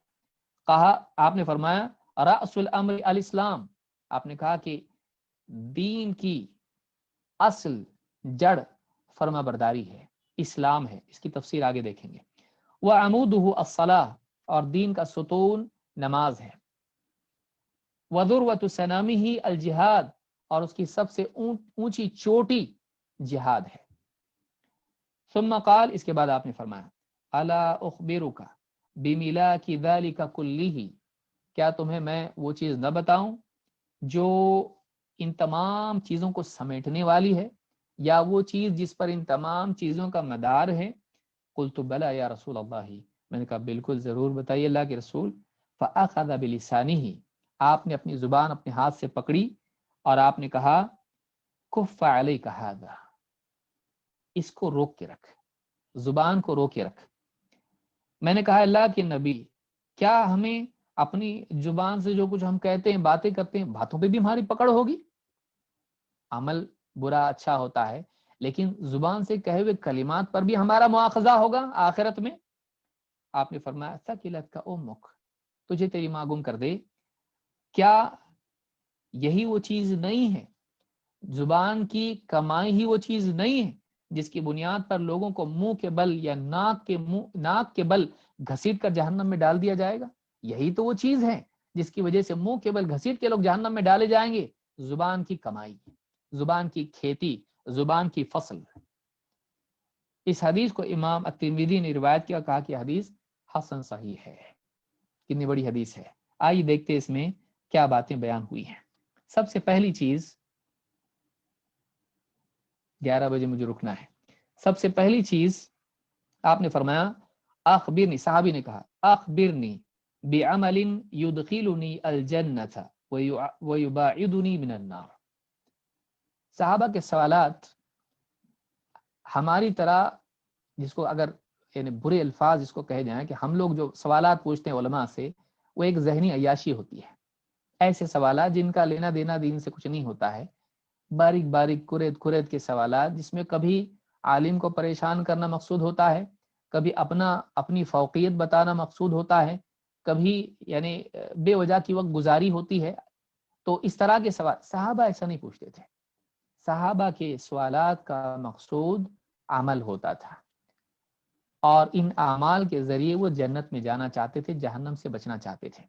کہا، آپ نے فرمایا رأس الامر الاسلام، آپ نے کہا کہ دین کی اصل جڑ فرما برداری ہے، اسلام ہے۔ اس کی تفسیر آگے دیکھیں گے۔ وعمودہ الصلاۃ، اور دین کا ستون نماز ہے۔ وذروۃ سنامہ الجہاد، اور اس کی سب سے اونچی چوٹی جہاد ہے۔ ثم قال، اس کے بعد آپ نے فرمایا الا اخبرک بملاک ذلک کلہ، کیا تمہیں میں وہ چیز نہ بتاؤں جو ان تمام چیزوں کو سمیٹنے والی ہے، یا وہ چیز جس پر ان تمام چیزوں کا مدار ہے؟ قلت بلی یا رسول اللہ، میں نے کہا بالکل ضرور بتائیے اللہ کے رسول۔ فاخذ بلسانہ، آپ نے اپنی زبان اپنے ہاتھ سے پکڑی اور آپ نے کہا کف علیک ھذا، اس کو روک کے رکھ، زبان کو روک کے رکھ۔ میں نے کہا اللہ کے نبی، کیا ہمیں اپنی زبان سے جو کچھ ہم کہتے ہیں، باتیں کرتے ہیں، باتوں پہ بھی ہماری پکڑ ہوگی؟ عمل برا اچھا ہوتا ہے، لیکن زبان سے کہے ہوئے کلمات پر بھی ہمارا مواخذہ ہوگا آخرت میں۔ آپ نے فرمایا ثقلت کا امک، تجھے تیری ماں گم کر دے۔ کیا یہی وہ چیز نہیں ہے، زبان کی کمائی ہی وہ چیز نہیں ہے جس کی بنیاد پر لوگوں کو منہ کے بل یا ناک کے بل گھسیٹ کر جہنم میں ڈال دیا جائے گا؟ یہی تو وہ چیز ہے جس کی وجہ سے منہ کے بل گھسیٹ کے لوگ جہنم میں ڈالے جائیں گے۔ زبان کی کمائی، زبان کی کھیتی، زبان کی فصل۔ اس حدیث کو امام الترمذی نے روایت کیا، کہا کہ حدیث حسن صحیح ہے۔ کتنی بڑی حدیث ہے، آئیے دیکھتے اس میں کیا باتیں بیان ہوئی ہیں۔ سب سے پہلی چیز، 11 بجے مجھے رکنا ہے۔ سب سے پہلی چیز آپ نے فرمایا اخبرنی، صحابی نے کہا اخبرنی بعمل یدخلنی الجنۃ ویباعدنی من النار۔ صحابہ کے سوالات ہماری طرح، جس کو اگر یعنی برے الفاظ جس کو کہے جائیں کہ ہم لوگ جو سوالات پوچھتے ہیں علماء سے، وہ ایک ذہنی عیاشی ہوتی ہے۔ ایسے سوالات جن کا لینا دینا دین سے کچھ نہیں ہوتا ہے، باریک باریک کرید کے سوالات جس میں کبھی عالم کو پریشان کرنا مقصود ہوتا ہے، کبھی اپنی فوقیت بتانا مقصود ہوتا ہے، کبھی یعنی بے وجہ کی وقت گزاری ہوتی ہے۔ تو اس طرح کے سوال صحابہ ایسا نہیں پوچھتے تھے۔ صحابہ کے سوالات کا مقصود عمل ہوتا تھا، اور ان اعمال کے ذریعے وہ جنت میں جانا چاہتے تھے، جہنم سے بچنا چاہتے تھے۔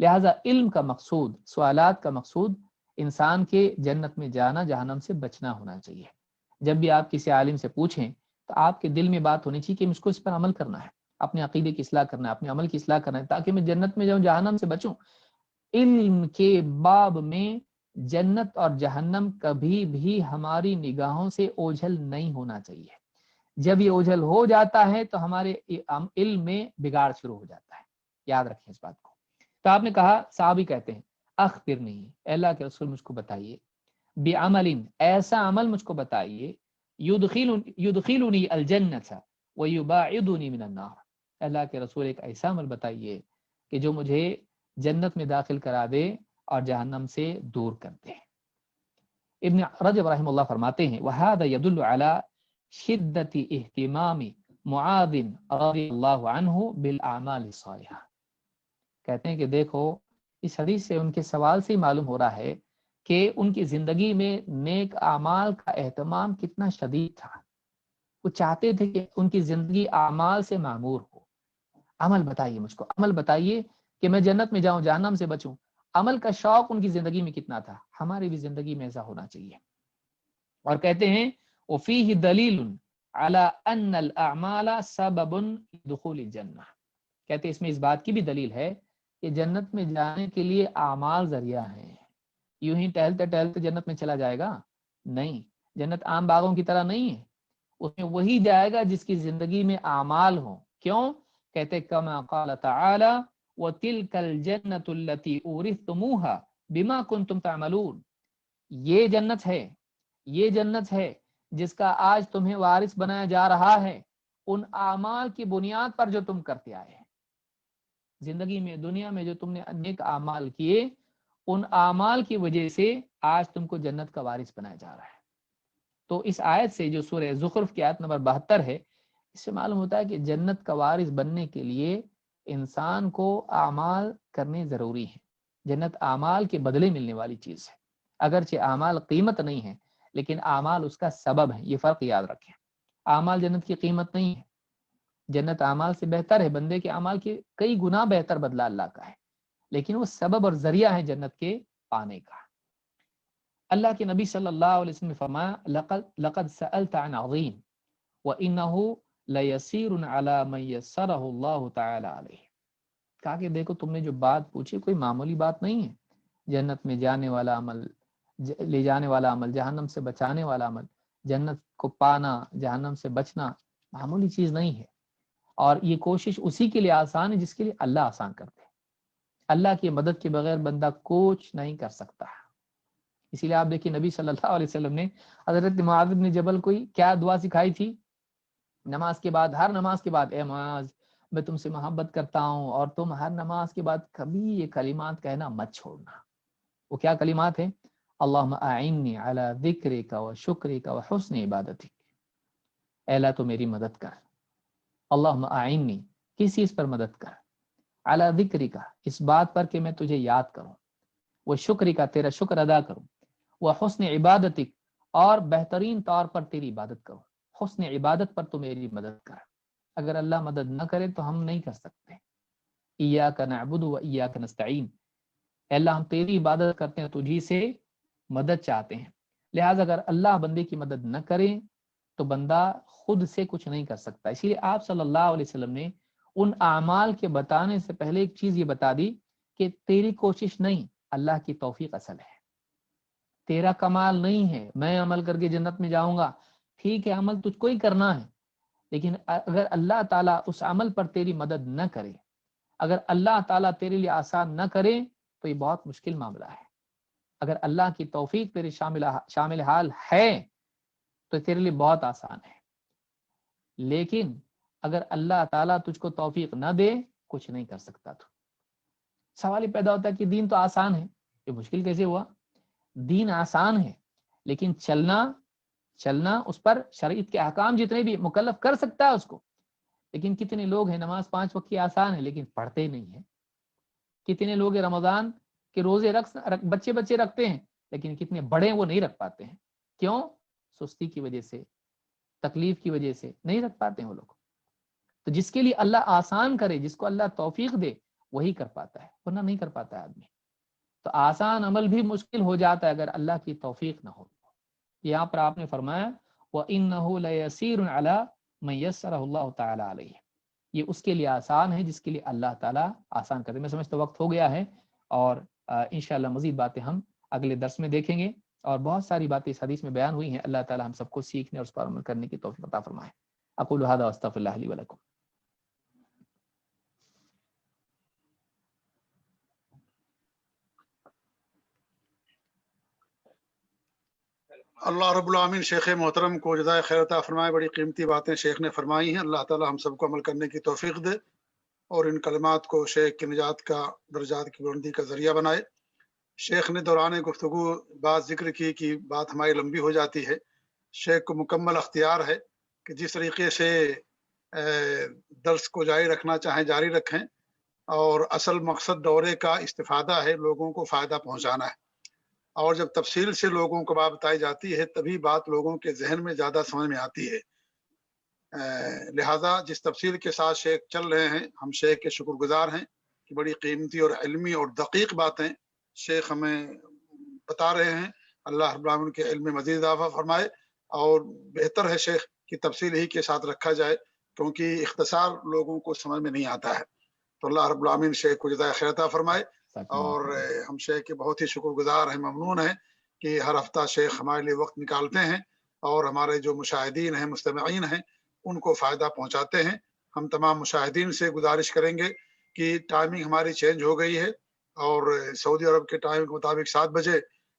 لہٰذا علم کا مقصود، سوالات کا مقصود انسان کے جنت میں جانا، جہنم سے بچنا ہونا چاہیے۔ جب بھی آپ کسی عالم سے پوچھیں تو آپ کے دل میں بات ہونی چاہیے کہ مجھ کو اس پر عمل کرنا ہے، اپنے عقیدے کی اصلاح کرنا ہے، اپنے عمل کی اصلاح کرنا ہے، تاکہ میں جنت میں جاؤں، جہنم سے بچوں۔ علم کے باب میں جنت اور جہنم کبھی بھی ہماری نگاہوں سے اوجھل نہیں ہونا چاہیے۔ جب یہ اوجھل ہو جاتا ہے تو ہمارے علم میں بگاڑ شروع ہو جاتا ہے۔ یاد رکھیں اس بات کو۔ تو آپ نے کہا، صحابی کہتے ہیں اخبرنی، اے اللہ کے رسول مجھ کو بتائیے، بعمل، ایسا عمل مجھ کو بتائیے، یدخلنی الجنۃ ویباعدنی من النار، اللہ کے رسول ایک ایسا عمل بتائیے کہ جو مجھے جنت میں داخل کرا دے اور جہنم سے دور کر دے۔ ابن رجب رحمہ اللہ فرماتے ہیں وَهَذَا يَدُلُّ عَلَى شِدَّةِ اهتمام معاذ رضی اللہ عنہ بالأعمال الصالحہ، کہتے ہیں کہ دیکھو اس حدیث سے، ان کے سوال سے ہی معلوم ہو رہا ہے کہ ان کی زندگی میں نیک اعمال کا اہتمام کتنا شدید تھا۔ وہ چاہتے تھے کہ ان کی زندگی اعمال سے معمور ہو۔ عمل بتائیے مجھ کو، عمل بتائیے کہ میں جنت میں جاؤں، جہنم سے بچوں۔ عمل کا شوق ان کی زندگی میں کتنا تھا، ہماری بھی زندگی میں ایسا ہونا چاہیے۔ اور کہتے ہیں وَفِيهِ دَلِيلٌ عَلَىٰ أَنَّ الْأَعْمَالَ سَبَبٌ لِدُخُولِ الْجَنَّةِ، کہتے ہیں اس میں اس بات کی بھی دلیل ہے کہ جنت میں جانے کے لیے اعمال ذریعہ ہیں۔ یوں ہی ٹہلتے ٹہلتے جنت میں چلا جائے گا؟ نہیں، جنت عام باغوں کی طرح نہیں ہے، اس میں وہی جائے گا جس کی زندگی میں اعمال ہوں۔ کیوں؟ کہتے کما قال تعالی وَتِلْكَ الْجَنَّةُ الَّتِي أُورِثْتُمُوهَا بِمَا كُنْتُمْ تَعْمَلُونَ، یہ جنت ہے، یہ جنت ہے جس کا آج تمہیں وارث بنایا جا رہا ہے ان اعمال کی بنیاد پر جو تم کرتے آئے ہیں۔ زندگی میں، دنیا میں جو تم نے نیک اعمال کیے، ان اعمال کی وجہ سے آج تم کو جنت کا وارث بنایا جا رہا ہے۔ تو اس آیت سے، جو سورہ زخرف کی آیت نمبر 72 ہے، اس سے معلوم ہوتا ہے کہ جنت کا وارث بننے کے لیے انسان کو اعمال کرنے ضروری ہیں۔ جنت اعمال کے بدلے ملنے والی چیز ہے، اگرچہ اعمال قیمت نہیں ہے لیکن اعمال اس کا سبب ہے، یہ فرق یاد رکھیں۔ اعمال جنت کی قیمت نہیں ہے، جنت اعمال سے بہتر ہے، بندے کے اعمال کے کئی گنا بہتر بدلہ اللہ کا ہے، لیکن وہ سبب اور ذریعہ ہے جنت کے پانے کا۔ اللہ کے نبی صلی اللہ علیہ وسلم نے فرمایا لقد سألت عن عظیم وَإِنَّهُ لَيَسِيرٌ عَلَى مَن يَسَّرَهُ اللَّهُ تعالی علیہ، کہا کہ دیکھو تم نے جو بات پوچھی کوئی معمولی بات نہیں ہے۔ جنت میں جانے والا عمل، لے جانے والا عمل، جہنم سے بچانے والا عمل، جنت کو پانا، جہنم سے بچنا معمولی چیز نہیں ہے، اور یہ کوشش اسی کے لیے آسان ہے جس کے لیے اللہ آسان کرتے ہیں۔ اللہ کی مدد کے بغیر بندہ کچھ نہیں کر سکتا۔ اسی لیے آپ دیکھیں نبی صلی اللہ علیہ وسلم نے حضرت معاذ بن جبل کو کیا دعا سکھائی تھی نماز کے بعد، ہر نماز کے بعد، اے معاذ میں تم سے محبت کرتا ہوں اور تم ہر نماز کے بعد کبھی یہ کلمات کہنا مت چھوڑنا۔ وہ کیا کلمات ہیں؟ اللہم اعنی علی ذکرک و شکرک و حسن عبادتک، اے اللہ تو میری مدد کر، اللہم اعنی کس چیز پر مدد کر، علی ذکرک اس بات پر کہ میں تجھے یاد کروں، وہ شکر کا تیرا شکر ادا کروں، وہ حسن عبادتک اور بہترین طور پر تیری عبادت کروں۔ حسن عبادت پر تو میری مدد کر، اگر اللہ مدد نہ کرے تو ہم نہیں کر سکتے۔ ایاک نعبد و ایاک نستعین، اے اللہ ہم تیری عبادت کرتے ہیں، تجھی سے مدد چاہتے ہیں، لہٰذا اگر اللہ بندے کی مدد نہ کرے تو بندہ خود سے کچھ نہیں کر سکتا۔ اسی لیے آپ صلی اللہ علیہ وسلم نے ان اعمال کے بتانے سے پہلے ایک چیز یہ بتا دی کہ تیری کوشش نہیں، اللہ کی توفیق اصل ہے، تیرا کمال نہیں ہے میں عمل کر کے جنت میں جاؤں گا۔ ٹھیک ہے عمل تجھ کو ہی کرنا ہے، لیکن اگر اللہ تعالیٰ اس عمل پر تیری مدد نہ کرے، اگر اللہ تعالیٰ تیرے لیے آسان نہ کرے تو یہ بہت مشکل معاملہ ہے۔ اگر اللہ کی توفیق تیرے شامل حال ہے تو تیرے لیے بہت آسان ہے، لیکن اگر اللہ تعالیٰ تجھ کو توفیق نہ دے کچھ نہیں کر سکتا۔ تو سوال یہ پیدا ہوتا ہے کہ دین تو آسان ہے، یہ مشکل کیسے ہوا؟ دین آسان ہے لیکن چلنا اس پر شریعت کے احکام جتنے بھی مکلف کر سکتا ہے اس کو، لیکن کتنے لوگ ہیں نماز 5 وقت کی آسان ہے لیکن پڑھتے نہیں ہیں، کتنے لوگ رمضان کے روزے بچے رکھتے ہیں لیکن کتنے بڑے وہ نہیں رکھ پاتے ہیں۔ کیوں؟ سستی کی وجہ سے، تکلیف کی وجہ سے نہیں رکھ پاتے ہیں وہ لوگ۔ تو جس کے لیے اللہ آسان کرے، جس کو اللہ توفیق دے وہی کر پاتا ہے، ورنہ نہیں کر پاتا ہے آدمی۔ تو آسان عمل بھی مشکل ہو جاتا ہے اگر اللہ کی توفیق نہ ہو۔ یہاں پر آپ نے فرمایا وَإِنَّهُ لَيَسِيرٌ عَلَى مَن يَسَّرَهُ اللَّهُ تعالی عَلَيْهِ، یہ اس کے لیے آسان ہے جس کے لیے اللہ تعالیٰ آسان کرے۔ میں سمجھتا وقت ہو گیا ہے اور انشاءاللہ مزید باتیں ہم اگلے درس میں دیکھیں گے، اور بہت ساری باتیں اس حدیث میں بیان ہوئی ہیں۔ اللہ تعالیٰ ہم سب کو سیکھنے اور اس پر عمل کرنے کی توفیق عطا فرمائے۔ اقول هذا واستغفر الله لي ولكم۔
اللہ رب العالمین شیخ محترم کو جزائے خیر عطا فرمائے. بڑی قیمتی باتیں شیخ نے فرمائی ہیں. اللہ تعالی ہم سب کو عمل کرنے کی توفیق دے اور ان کلمات کو شیخ کی نجات کا درجات کی بلندی کا ذریعہ بنائے. شیخ نے دوران گفتگو بات ذکر کی کہ بات ہماری لمبی ہو جاتی ہے. شیخ کو مکمل اختیار ہے کہ جس طریقے سے درس کو جاری رکھنا چاہیں جاری رکھیں، اور اصل مقصد دورے کا استفادہ ہے، لوگوں کو فائدہ پہنچانا ہے. اور جب تفصیل سے لوگوں کو بات بتائی جاتی ہے تبھی بات لوگوں کے ذہن میں زیادہ سمجھ میں آتی ہے. لہذا جس تفصیل کے ساتھ شیخ چل رہے ہیں ہم شیخ کے شکر گزار ہیں کہ بڑی قیمتی اور علمی اور دقیق باتیں شیخ ہمیں بتا رہے ہیں. اللہ رب العالمین کے علم میں مزید اضافہ فرمائے. اور بہتر ہے شیخ کی تفصیل ہی کے ساتھ رکھا جائے کیونکہ اختصار لوگوں کو سمجھ میں نہیں آتا ہے. تو اللہ رب العالمین شیخ کو جزائے خیر عطا فرمائے. اور ہم شیخ کے بہت ہی شکر گزار ہیں، ممنون ہیں کہ ہر ہفتہ شیخ ہمارے لیے وقت نکالتے ہیں اور ہمارے جو مشاہدین ہیں، مستمعین ہیں، ان کو فائدہ پہنچاتے ہیں. ہم تمام مشاہدین سے گزارش کریں گے کہ ٹائمنگ ہماری چینج ہو گئی ہے اور سعودی عرب کے ٹائم کے مطابق 7 بجے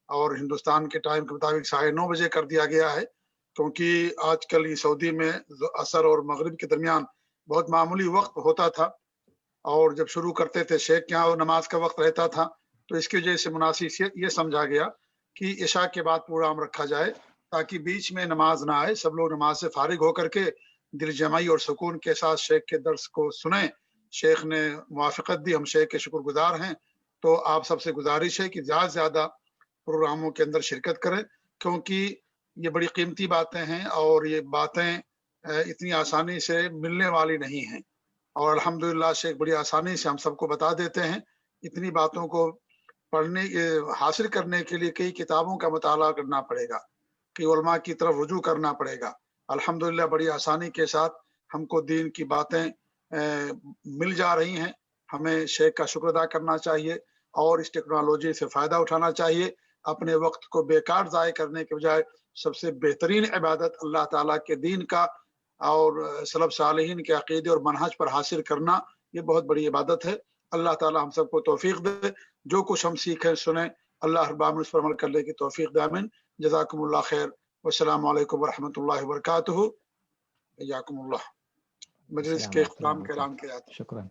اور ہندوستان کے ٹائم کے مطابق 9:30 بجے کر دیا گیا ہے، کیونکہ آج کل یہ سعودی میں عصر اور مغرب کے درمیان بہت معمولی وقت ہوتا تھا اور جب شروع کرتے تھے شیخ کے یہاں نماز کا وقت رہتا تھا، تو اس کی وجہ سے مناسب یہ سمجھا گیا کہ عشاء کے بعد پروگرام رکھا جائے تاکہ بیچ میں نماز نہ آئے، سب لوگ نماز سے فارغ ہو کر کے دل جمعی اور سکون کے ساتھ شیخ کے درس کو سنیں. شیخ نے موافقت دی، ہم شیخ کے شکر گزار ہیں. تو آپ سب سے گزارش ہے کہ زیادہ سے زیادہ پروگراموں کے اندر شرکت کریں کیونکہ یہ بڑی قیمتی باتیں ہیں اور یہ باتیں اتنی آسانی سے ملنے والی نہیں ہیں. اور الحمدللہ شیخ بڑی آسانی سے ہم سب کو بتا دیتے ہیں. اتنی باتوں کو پڑھنے حاصل کرنے کے لیے کئی کتابوں کا مطالعہ کرنا پڑے گا، کئی علماء کی طرف رجوع کرنا پڑے گا. الحمدللہ بڑی آسانی کے ساتھ ہم کو دین کی باتیں مل جا رہی ہیں. ہمیں شیخ کا شکر ادا کرنا چاہیے اور اس ٹیکنالوجی سے فائدہ اٹھانا چاہیے. اپنے وقت کو بیکار ضائع کرنے کے بجائے سب سے بہترین عبادت اللہ تعالیٰ کے دین کا اور سلف صالحین کے عقیدے اور منہج پر حاصل کرنا یہ بہت بڑی عبادت ہے. اللہ تعالیٰ ہم سب کو توفیق دے، جو کچھ ہم سیکھیں سنیں اللہ رب العالمین اس پر عمل کرنے کی توفیق دے. آمین. جزاکم اللہ خیر. والسلام علیکم ورحمۃ اللہ وبرکاتہ. حیاکم اللہ. مجلس کے اختتام کا اعلان کیا جاتا ہے.
شکرا.